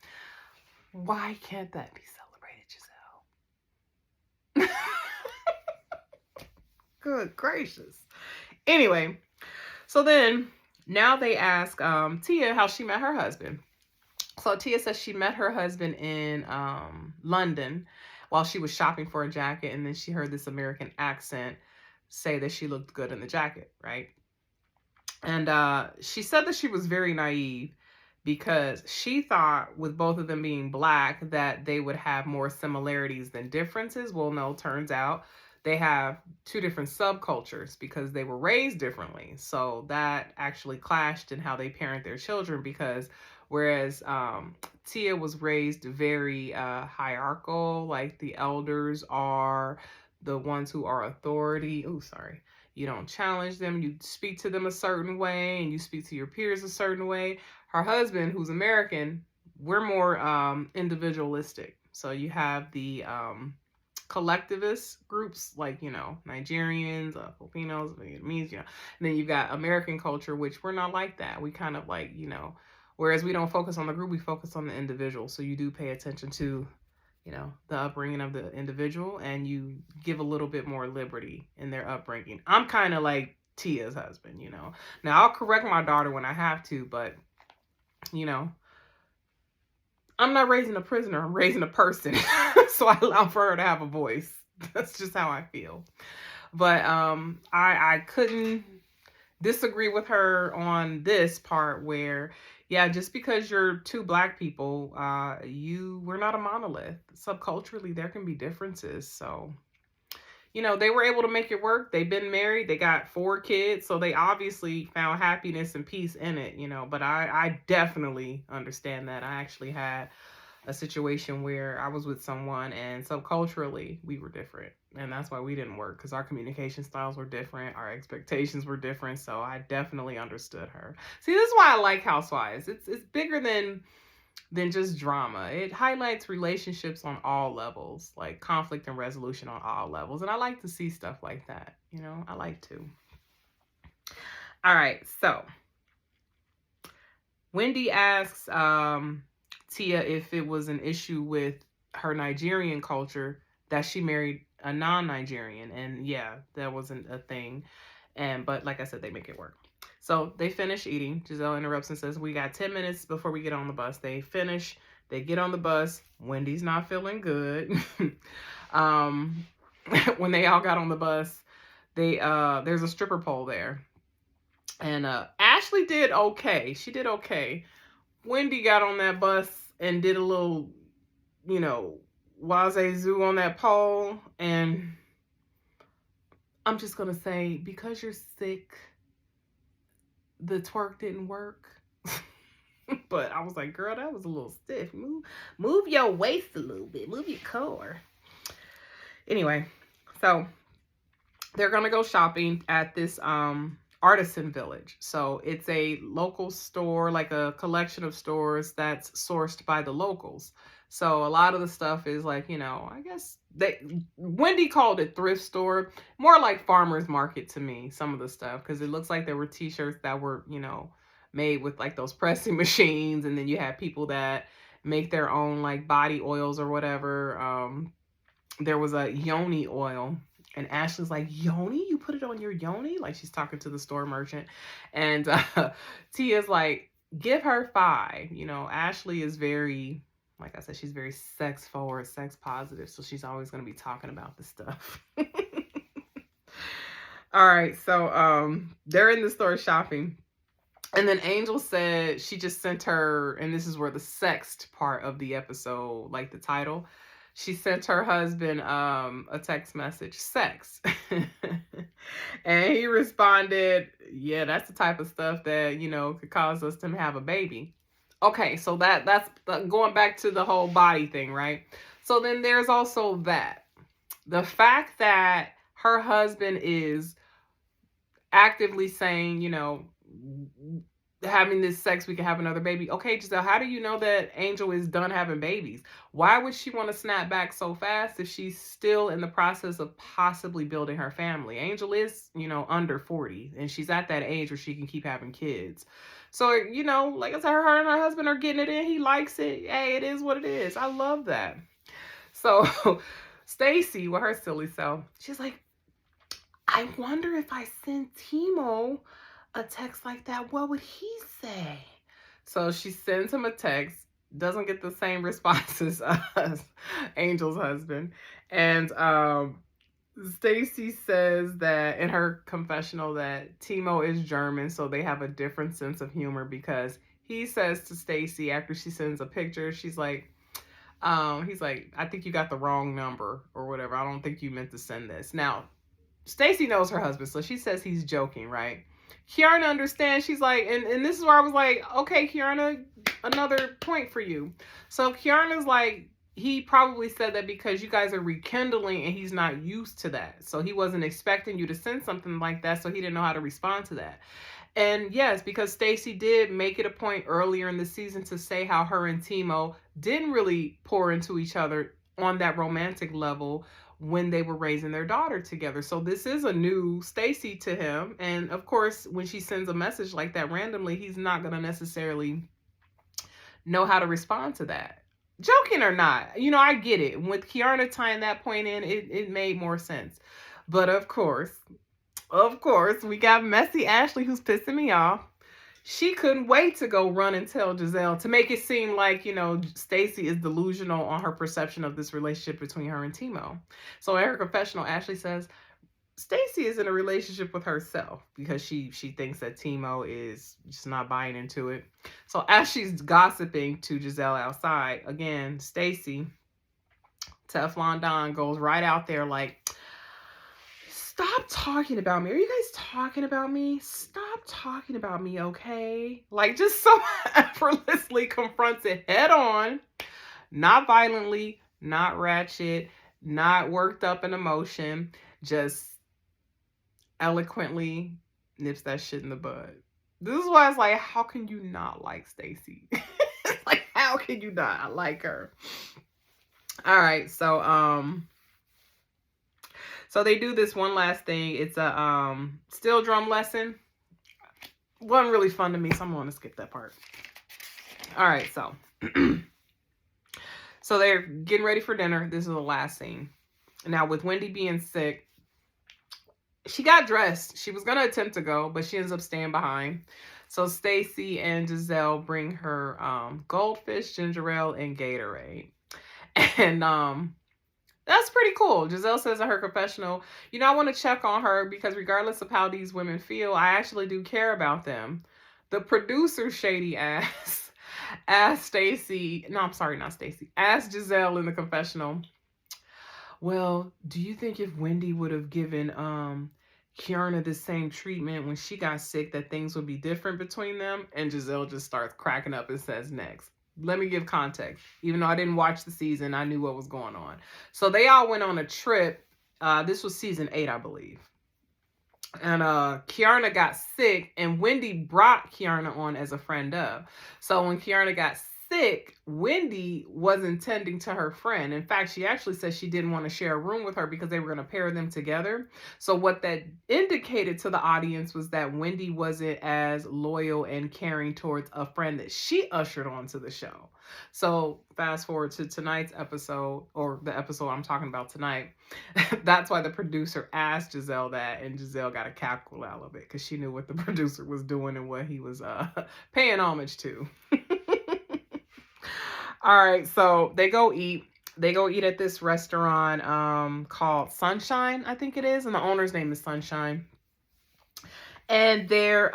Why can't that be celebrated, Giselle? Good gracious. Anyway, so then now they ask Tia how she met her husband. So Tia says she met her husband in London while she was shopping for a jacket, and then she heard this American accent say that she looked good in the jacket, right? And she said that she was very naive because she thought with both of them being black that they would have more similarities than differences. Well, no, turns out they have two different subcultures because they were raised differently. So that actually clashed in how they parent their children, because whereas Tia was raised very hierarchical, like the elders are the ones who are authority. Oh, sorry. You don't challenge them. You speak to them a certain way, and you speak to your peers a certain way. Her husband, who's American, we're more individualistic. So you have the collectivist groups like, Nigerians, Filipinos, Vietnamese, and then you've got American culture, which we're not like that. We kind of like, whereas we don't focus on the group, we focus on the individual. So you do pay attention to, the upbringing of the individual, and you give a little bit more liberty in their upbringing. I'm kind of like Tia's husband, Now I'll correct my daughter when I have to, but, I'm not raising a prisoner, I'm raising a person. So I allow for her to have a voice. That's just how I feel. But I couldn't disagree with her on this part where, yeah, just because you're two black people, we're not a monolith. Subculturally, there can be differences. So, they were able to make it work. They've been married. They got 4 kids. So they obviously found happiness and peace in it, But I definitely understand that. I actually had a situation where I was with someone and subculturally we were different. And that's why we didn't work, because our communication styles were different. Our expectations were different. So I definitely understood her. See, this is why I like Housewives. It's bigger than just drama. It highlights relationships on all levels, like conflict and resolution on all levels. And I like to see stuff like that. I like to. All right. So Wendy asks Tia if it was an issue with her Nigerian culture that she married a non-Nigerian. And yeah, that wasn't a thing. But like I said, they make it work. So they finish eating. Giselle interrupts and says, we got 10 minutes before we get on the bus. They finish. They get on the bus. Wendy's not feeling good. When they all got on the bus, there's a stripper pole there. And Ashley did okay. She did okay. Wendy got on that bus and did a little, wazoo on that pole. And I'm just going to say, because you're sick, the twerk didn't work. But I was like, girl, that was a little stiff. Move your waist a little bit. Move your core. Anyway, so they're going to go shopping at this artisan village. So it's a local store, like a collection of stores that's sourced by the locals. So a lot of the stuff is like, I guess Wendy called it thrift store, more like farmer's market to me, some of the stuff, because it looks like there were t-shirts that were, made with like those pressing machines. And then you have people that make their own like body oils or whatever. There was a yoni oil. And Ashley's like, yoni? You put it on your yoni? Like she's talking to the store merchant. And Tia's like, give her 5. Ashley is very, like I said, she's very sex forward, sex positive. So she's always going to be talking about this stuff. All right. So they're in the store shopping. And then Angel said she just sent her, and this is where the sexed part of the episode, like the title, she sent her husband a text message, sex. And he responded, yeah, that's the type of stuff that, could cause us to have a baby. Okay, so that's going back to the whole body thing, right? So then there's also that. The fact that her husband is actively saying, having this sex, we can have another baby. Okay, Giselle, how do you know that Angel is done having babies? Why would she want to snap back so fast if she's still in the process of possibly building her family? Angel is, under 40, and she's at that age where she can keep having kids. So, like I said, her and her husband are getting it in. He likes it. Hey, it is what it is. I love that. So Stacy, with her silly self, she's like, I wonder if I send Timo a text like that, what would he say? So she sends him a text, doesn't get the same responses as Angel's husband. And Stacy says that in her confessional that Timo is German, so they have a different sense of humor, because he says to Stacy after she sends a picture, she's like, he's like, I think you got the wrong number or whatever. I don't think you meant to send this. Now, Stacy knows her husband, so she says he's joking, right? Kiarna understands. She's like, and this is where I was like, okay, Kiarna, another point for you. So Kiarna's like, he probably said that because you guys are rekindling and he's not used to that. So he wasn't expecting you to send something like that, so he didn't know how to respond to that. And yes, because Stacy did make it a point earlier in the season to say how her and Timo didn't really pour into each other on that romantic level when they were raising their daughter together. So this is a new Stacy to him. And of course, when she sends a message like that randomly, he's not going to necessarily know how to respond to that. Joking or not, I get it. With Kiarna tying that point in, it made more sense. But of course, we got messy Ashley, who's pissing me off. She couldn't wait to go run and tell Giselle to make it seem like, Stacy is delusional on her perception of this relationship between her and Timo. So in her confessional, Ashley says Stacy is in a relationship with herself because she thinks that Timo is just not buying into it. So as she's gossiping to Giselle outside, again, Stacy, Teflon Don, goes right out there like, stop talking about me. Are you guys talking about me? Stop talking about me, okay? Like, just so effortlessly confronts it head on, not violently, not ratchet, not worked up in emotion, just eloquently nips that shit in the bud. This is why it's like, how can you not like Stacey? Like, how can you not like her? All right, so they do this one last thing. It's a steel drum lesson. Wasn't really fun to me, so I'm going to skip that part. All right, so so they're getting ready for dinner. This is the last scene. Now, with Wendy being sick, she got dressed. She was going to attempt to go, but she ends up staying behind. So Stacey and Giselle bring her goldfish, ginger ale, and Gatorade. And that's pretty cool. Giselle says in her confessional, you know, I want to check on her because regardless of how these women feel, I actually do care about them. The producer, shady ass, asked Stacey, no, I'm sorry, not Stacey, asked Giselle in the confessional, well, do you think if Wendy would have given Kiana the same treatment when she got sick that things would be different between them? And Giselle just starts cracking up and says next. Let me give context. Even though I didn't watch the season, I knew what was going on. So they all went on a trip. This was season 8, I believe. And Kiana got sick, and Wendy brought Kiana on as a friend of. So when Kiana got sick, Wendy wasn't tending to her friend. In fact, she actually said she didn't want to share a room with her because they were going to pair them together. So what that indicated to the audience was that Wendy wasn't as loyal and caring towards a friend that she ushered onto the show. So fast forward to tonight's episode, or the episode I'm talking about tonight. That's why the producer asked Giselle that, and Giselle got a cackle out of it because she knew what the producer was doing and what he was paying homage to. All right, so they go eat. They go eat at this restaurant called Sunshine, I think it is, and the owner's name is Sunshine. And they're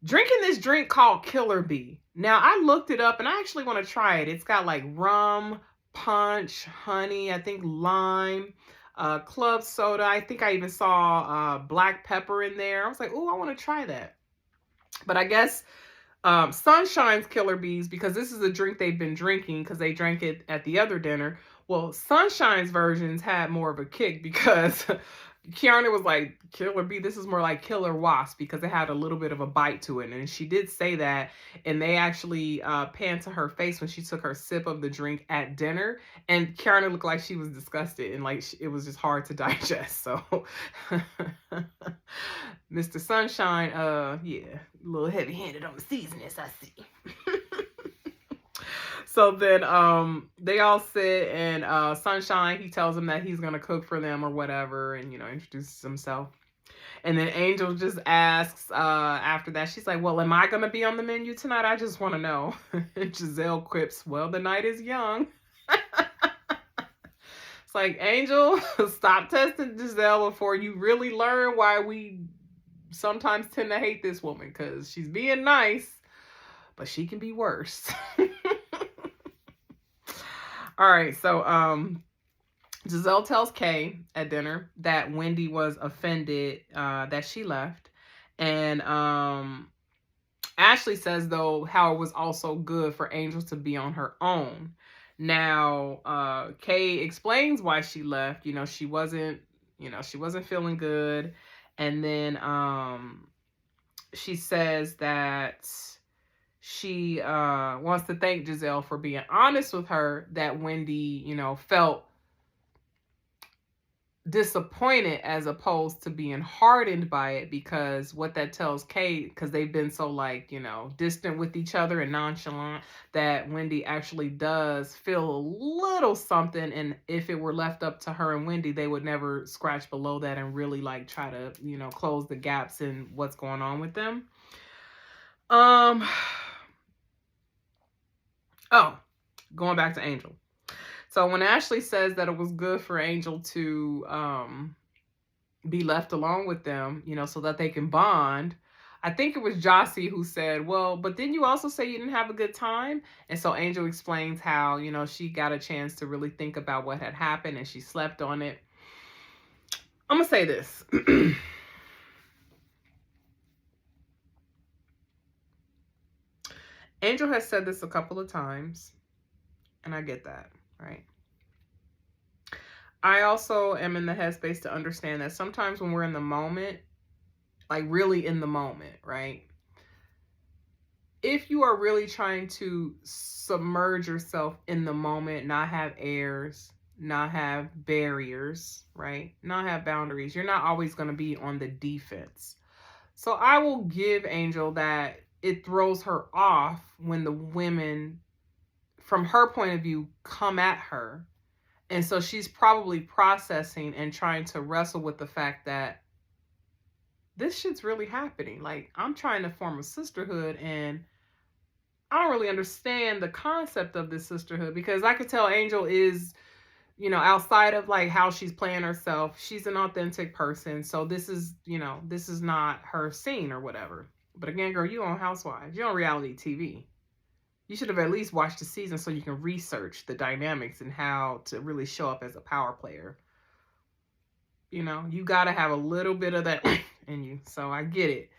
drinking this drink called Killer Bee. Now, I looked it up, and I actually want to try it. It's got like rum, punch, honey, I think lime, club soda. I think I even saw black pepper in there. I was like, oh, I want to try that. But I guess Sunshine's Killer Bees, because this is a drink they've been drinking because they drank it at the other dinner. Well, Sunshine's versions had more of a kick because Kiana was like, Killer Bee, this is more like Killer Wasp because it had a little bit of a bite to it. And she did say that. And they actually panned to her face when she took her sip of the drink at dinner. And Kiana looked like she was disgusted and like it was just hard to digest. So Mr. Sunshine, yeah, a little heavy-handed on the seasonings, I see. So then they all sit, and Sunshine, he tells them that he's going to cook for them or whatever, and, you know, introduces himself. And then Angel just asks after that, she's like, well, am I going to be on the menu tonight? I just want to know. And Giselle quips, well, the night is young. It's like, Angel, stop testing Giselle before you really learn why we sometimes tend to hate this woman, because she's being nice, but she can be worse. All right, so Giselle tells Kay at dinner that Wendy was offended that she left. And Ashley says, though, how it was also good for Angel to be on her own. Now, Kay explains why she left. You know, she wasn't feeling good. And then she says that she wants to thank Giselle for being honest with her, that Wendy, you know, felt disappointed as opposed to being hardened by it, because what that tells Kate, because they've been so, like, you know, distant with each other and nonchalant, that Wendy actually does feel a little something, and if it were left up to her and Wendy, they would never scratch below that and really, like, try to, you know, close the gaps in what's going on with them. Oh, going back to Angel. So when Ashley says that it was good for Angel to be left alone with them, you know, so that they can bond, I think it was Jossie who said, well, but didn't you also say you didn't have a good time? And so Angel explains how, you know, she got a chance to really think about what had happened and she slept on it. I'm going to say this. Angel has said this a couple of times, and I get that, right? I also am in the headspace to understand that sometimes when we're in the moment, like really in the moment, right? If you are really trying to submerge yourself in the moment, not have airs, not have barriers, right? Not have boundaries, you're not always going to be on the defense. So I will give Angel that it throws her off when the women, from her point of view, come at her. And so she's probably processing and trying to wrestle with the fact that this shit's really happening. Like, I'm trying to form a sisterhood and I don't really understand the concept of this sisterhood, because I could tell Angel is, outside of like how she's playing herself, she's an authentic person. So this is, this is not her scene or whatever. But again, girl, you on Housewives, you on reality TV. You should have at least watched the season so you can research the dynamics and how to really show up as a power player. You got to have a little bit of that in you. So I get it.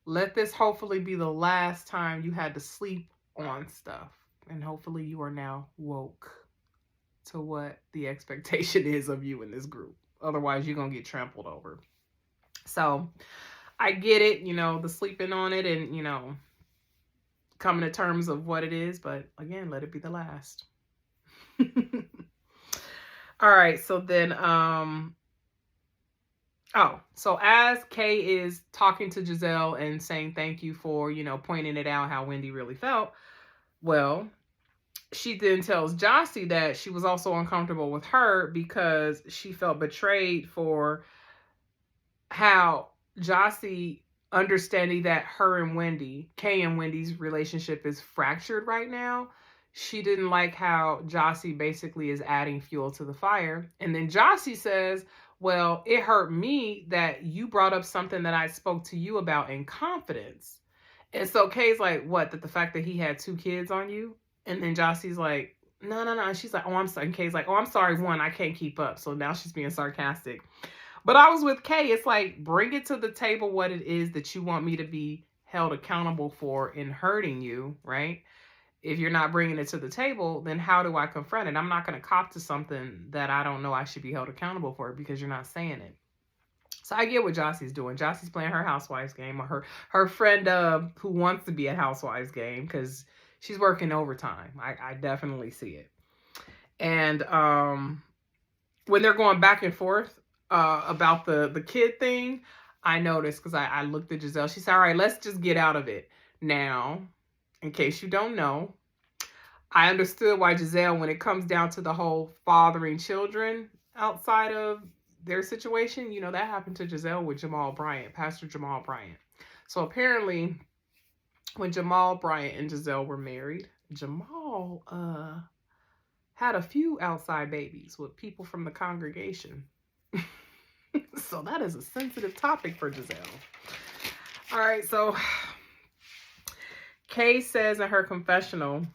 Let this hopefully be the last time you had to sleep on stuff. And hopefully you are now woke to what the expectation is of you in this group. Otherwise, you're going to get trampled over. So I get it, the sleeping on it and, coming to terms of what it is. But again, let it be the last. All right. So then, so as Kay is talking to Giselle and saying thank you for, pointing it out how Wendy really felt, well, she then tells Jossie that she was also uncomfortable with her because she felt betrayed for how Jossie, understanding that her and Wendy, Kay and Wendy's relationship is fractured right now, she didn't like how Jossie basically is adding fuel to the fire. And then Jossie says, well, it hurt me that you brought up something that I spoke to you about in confidence. And so Kay's like, what, that the fact that he had 2 kids on you? And then Jossie's like, no. And she's like, oh, I'm sorry. And Kay's like, oh, I'm sorry. One, I can't keep up. So now she's being sarcastic. But I was with Kay. It's like, bring it to the table what it is that you want me to be held accountable for in hurting you, right? If you're not bringing it to the table, then how do I confront it? I'm not going to cop to something that I don't know I should be held accountable for because you're not saying it. So I get what Jossie's doing. Jossie's playing her Housewives game, or her friend who wants to be at Housewives game, because she's working overtime. I definitely see it. And when they're going back and forth about the kid thing, I noticed, because I looked at Giselle. She said, all right, let's just get out of it. Now, in case you don't know, I understood why Giselle, when it comes down to the whole fathering children outside of their situation, that happened to Giselle with Jamal Bryant, Pastor Jamal Bryant. So apparently, when Jamal Bryant and Giselle were married, Jamal had a few outside babies with people from the congregation. So that is a sensitive topic for Giselle. All right, so Kay says in her confessional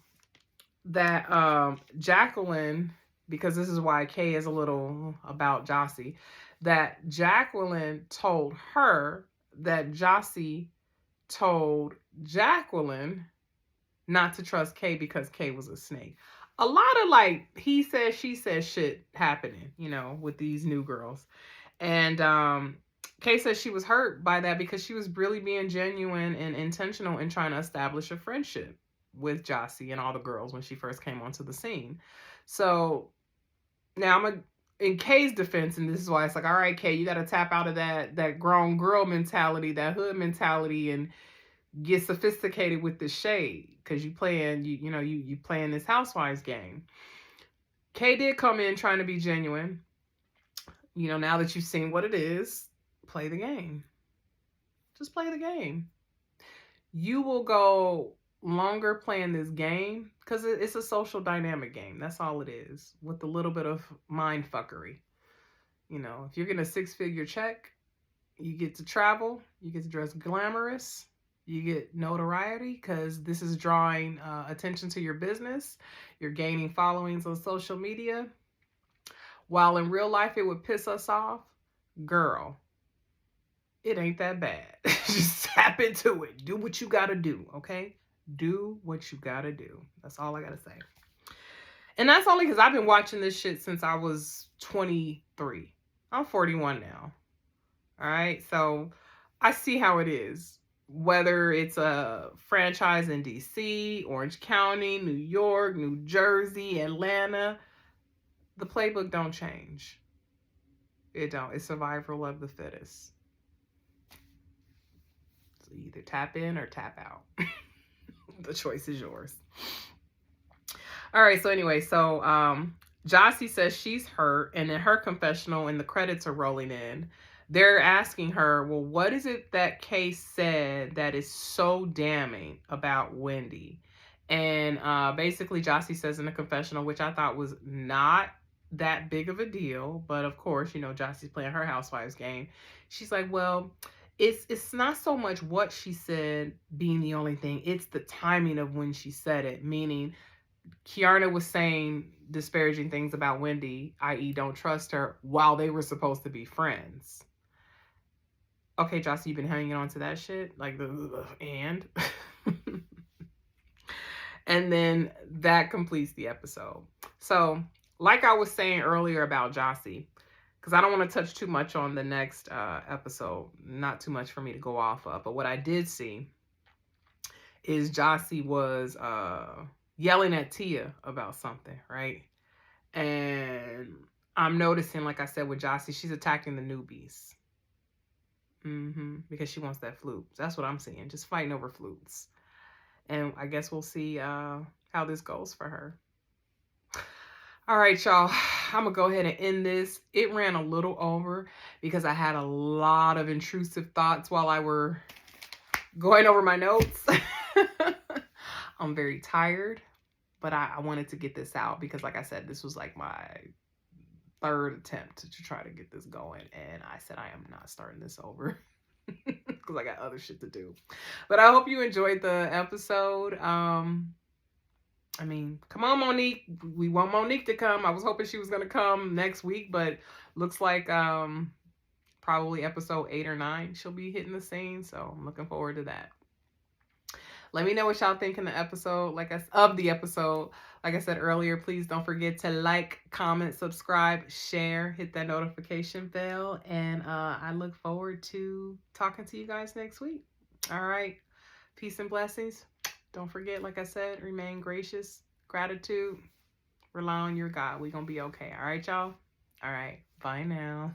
that Jacqueline, because this is why Kay is a little about Jossie, that Jacqueline told her that Jossie told Jacqueline not to trust Kay because Kay was a snake. A lot of like he says, she says shit happening, with these new girls. And Kay says she was hurt by that because she was really being genuine and intentional in trying to establish a friendship with Jossie and all the girls when she first came onto the scene. So now in Kay's defense, and this is why it's like, all right, Kay, you got to tap out of that grown girl mentality, that hood mentality, and get sophisticated with the shade, because you playing this Housewives game. Kay did come in trying to be genuine. Now that you've seen what it is, play the game. Just play the game. You will go longer playing this game because it's a social dynamic game. That's all it is, with a little bit of mind fuckery. If you're getting a 6-figure check, you get to travel, you get to dress glamorous, you get notoriety because this is drawing attention to your business. You're gaining followings on social media. While in real life it would piss us off, girl, it ain't that bad. Just tap into it. Do what you gotta do, okay? Do what you gotta do. That's all I gotta say. And that's only because I've been watching this shit since I was 23. I'm 41 now. All right. So I see how it is. Whether it's a franchise in DC, Orange County, New York, New Jersey, Atlanta, the playbook don't change. It don't. It's survival of the fittest. So either tap in or tap out. The choice is yours. All right. So anyway, Jossie says she's hurt, and in her confessional, and the credits are rolling in, they're asking her, well, what is it that Kay said that is so damning about Wendy? And basically, Jossie says in the confessional, which I thought was not that big of a deal, but of course, you know, Jossie's playing her Housewives game. She's like, well, it's not so much what she said being the only thing, it's the timing of when she said it, meaning Kiarna was saying disparaging things about Wendy, i.e., don't trust her, while they were supposed to be friends. Okay, Jossie, you've been hanging on to that shit? Like, and? And then that completes the episode. So, like I was saying earlier about Jossie, because I don't want to touch too much on the next episode, not too much for me to go off of, but what I did see is Jossie was yelling at Tia about something, right? And I'm noticing, like I said with Jossie, she's attacking the newbies. Because she wants that flute. That's what I'm seeing. Just fighting over flutes. And I guess we'll see how this goes for her. All right, y'all. I'm going to go ahead and end this. It ran a little over because I had a lot of intrusive thoughts while I were going over my notes. I'm very tired, but I wanted to get this out because, like I said, this was like my third attempt to try to get this going, and I said I am not starting this over because I got other shit to do. But I hope you enjoyed the episode. I mean, come on, Monique. We want Monique to come. I was hoping she was gonna come next week, but looks like probably episode 8 or 9 she'll be hitting the scene. So I'm looking forward to that. Let me know what y'all think in the episode. Like I said earlier, please don't forget to like, comment, subscribe, share, hit that notification bell, and I look forward to talking to you guys next week. All right, peace and blessings. Don't forget, like I said, remain gracious, gratitude, rely on your God. We're gonna be okay. All right, y'all. All right, bye now.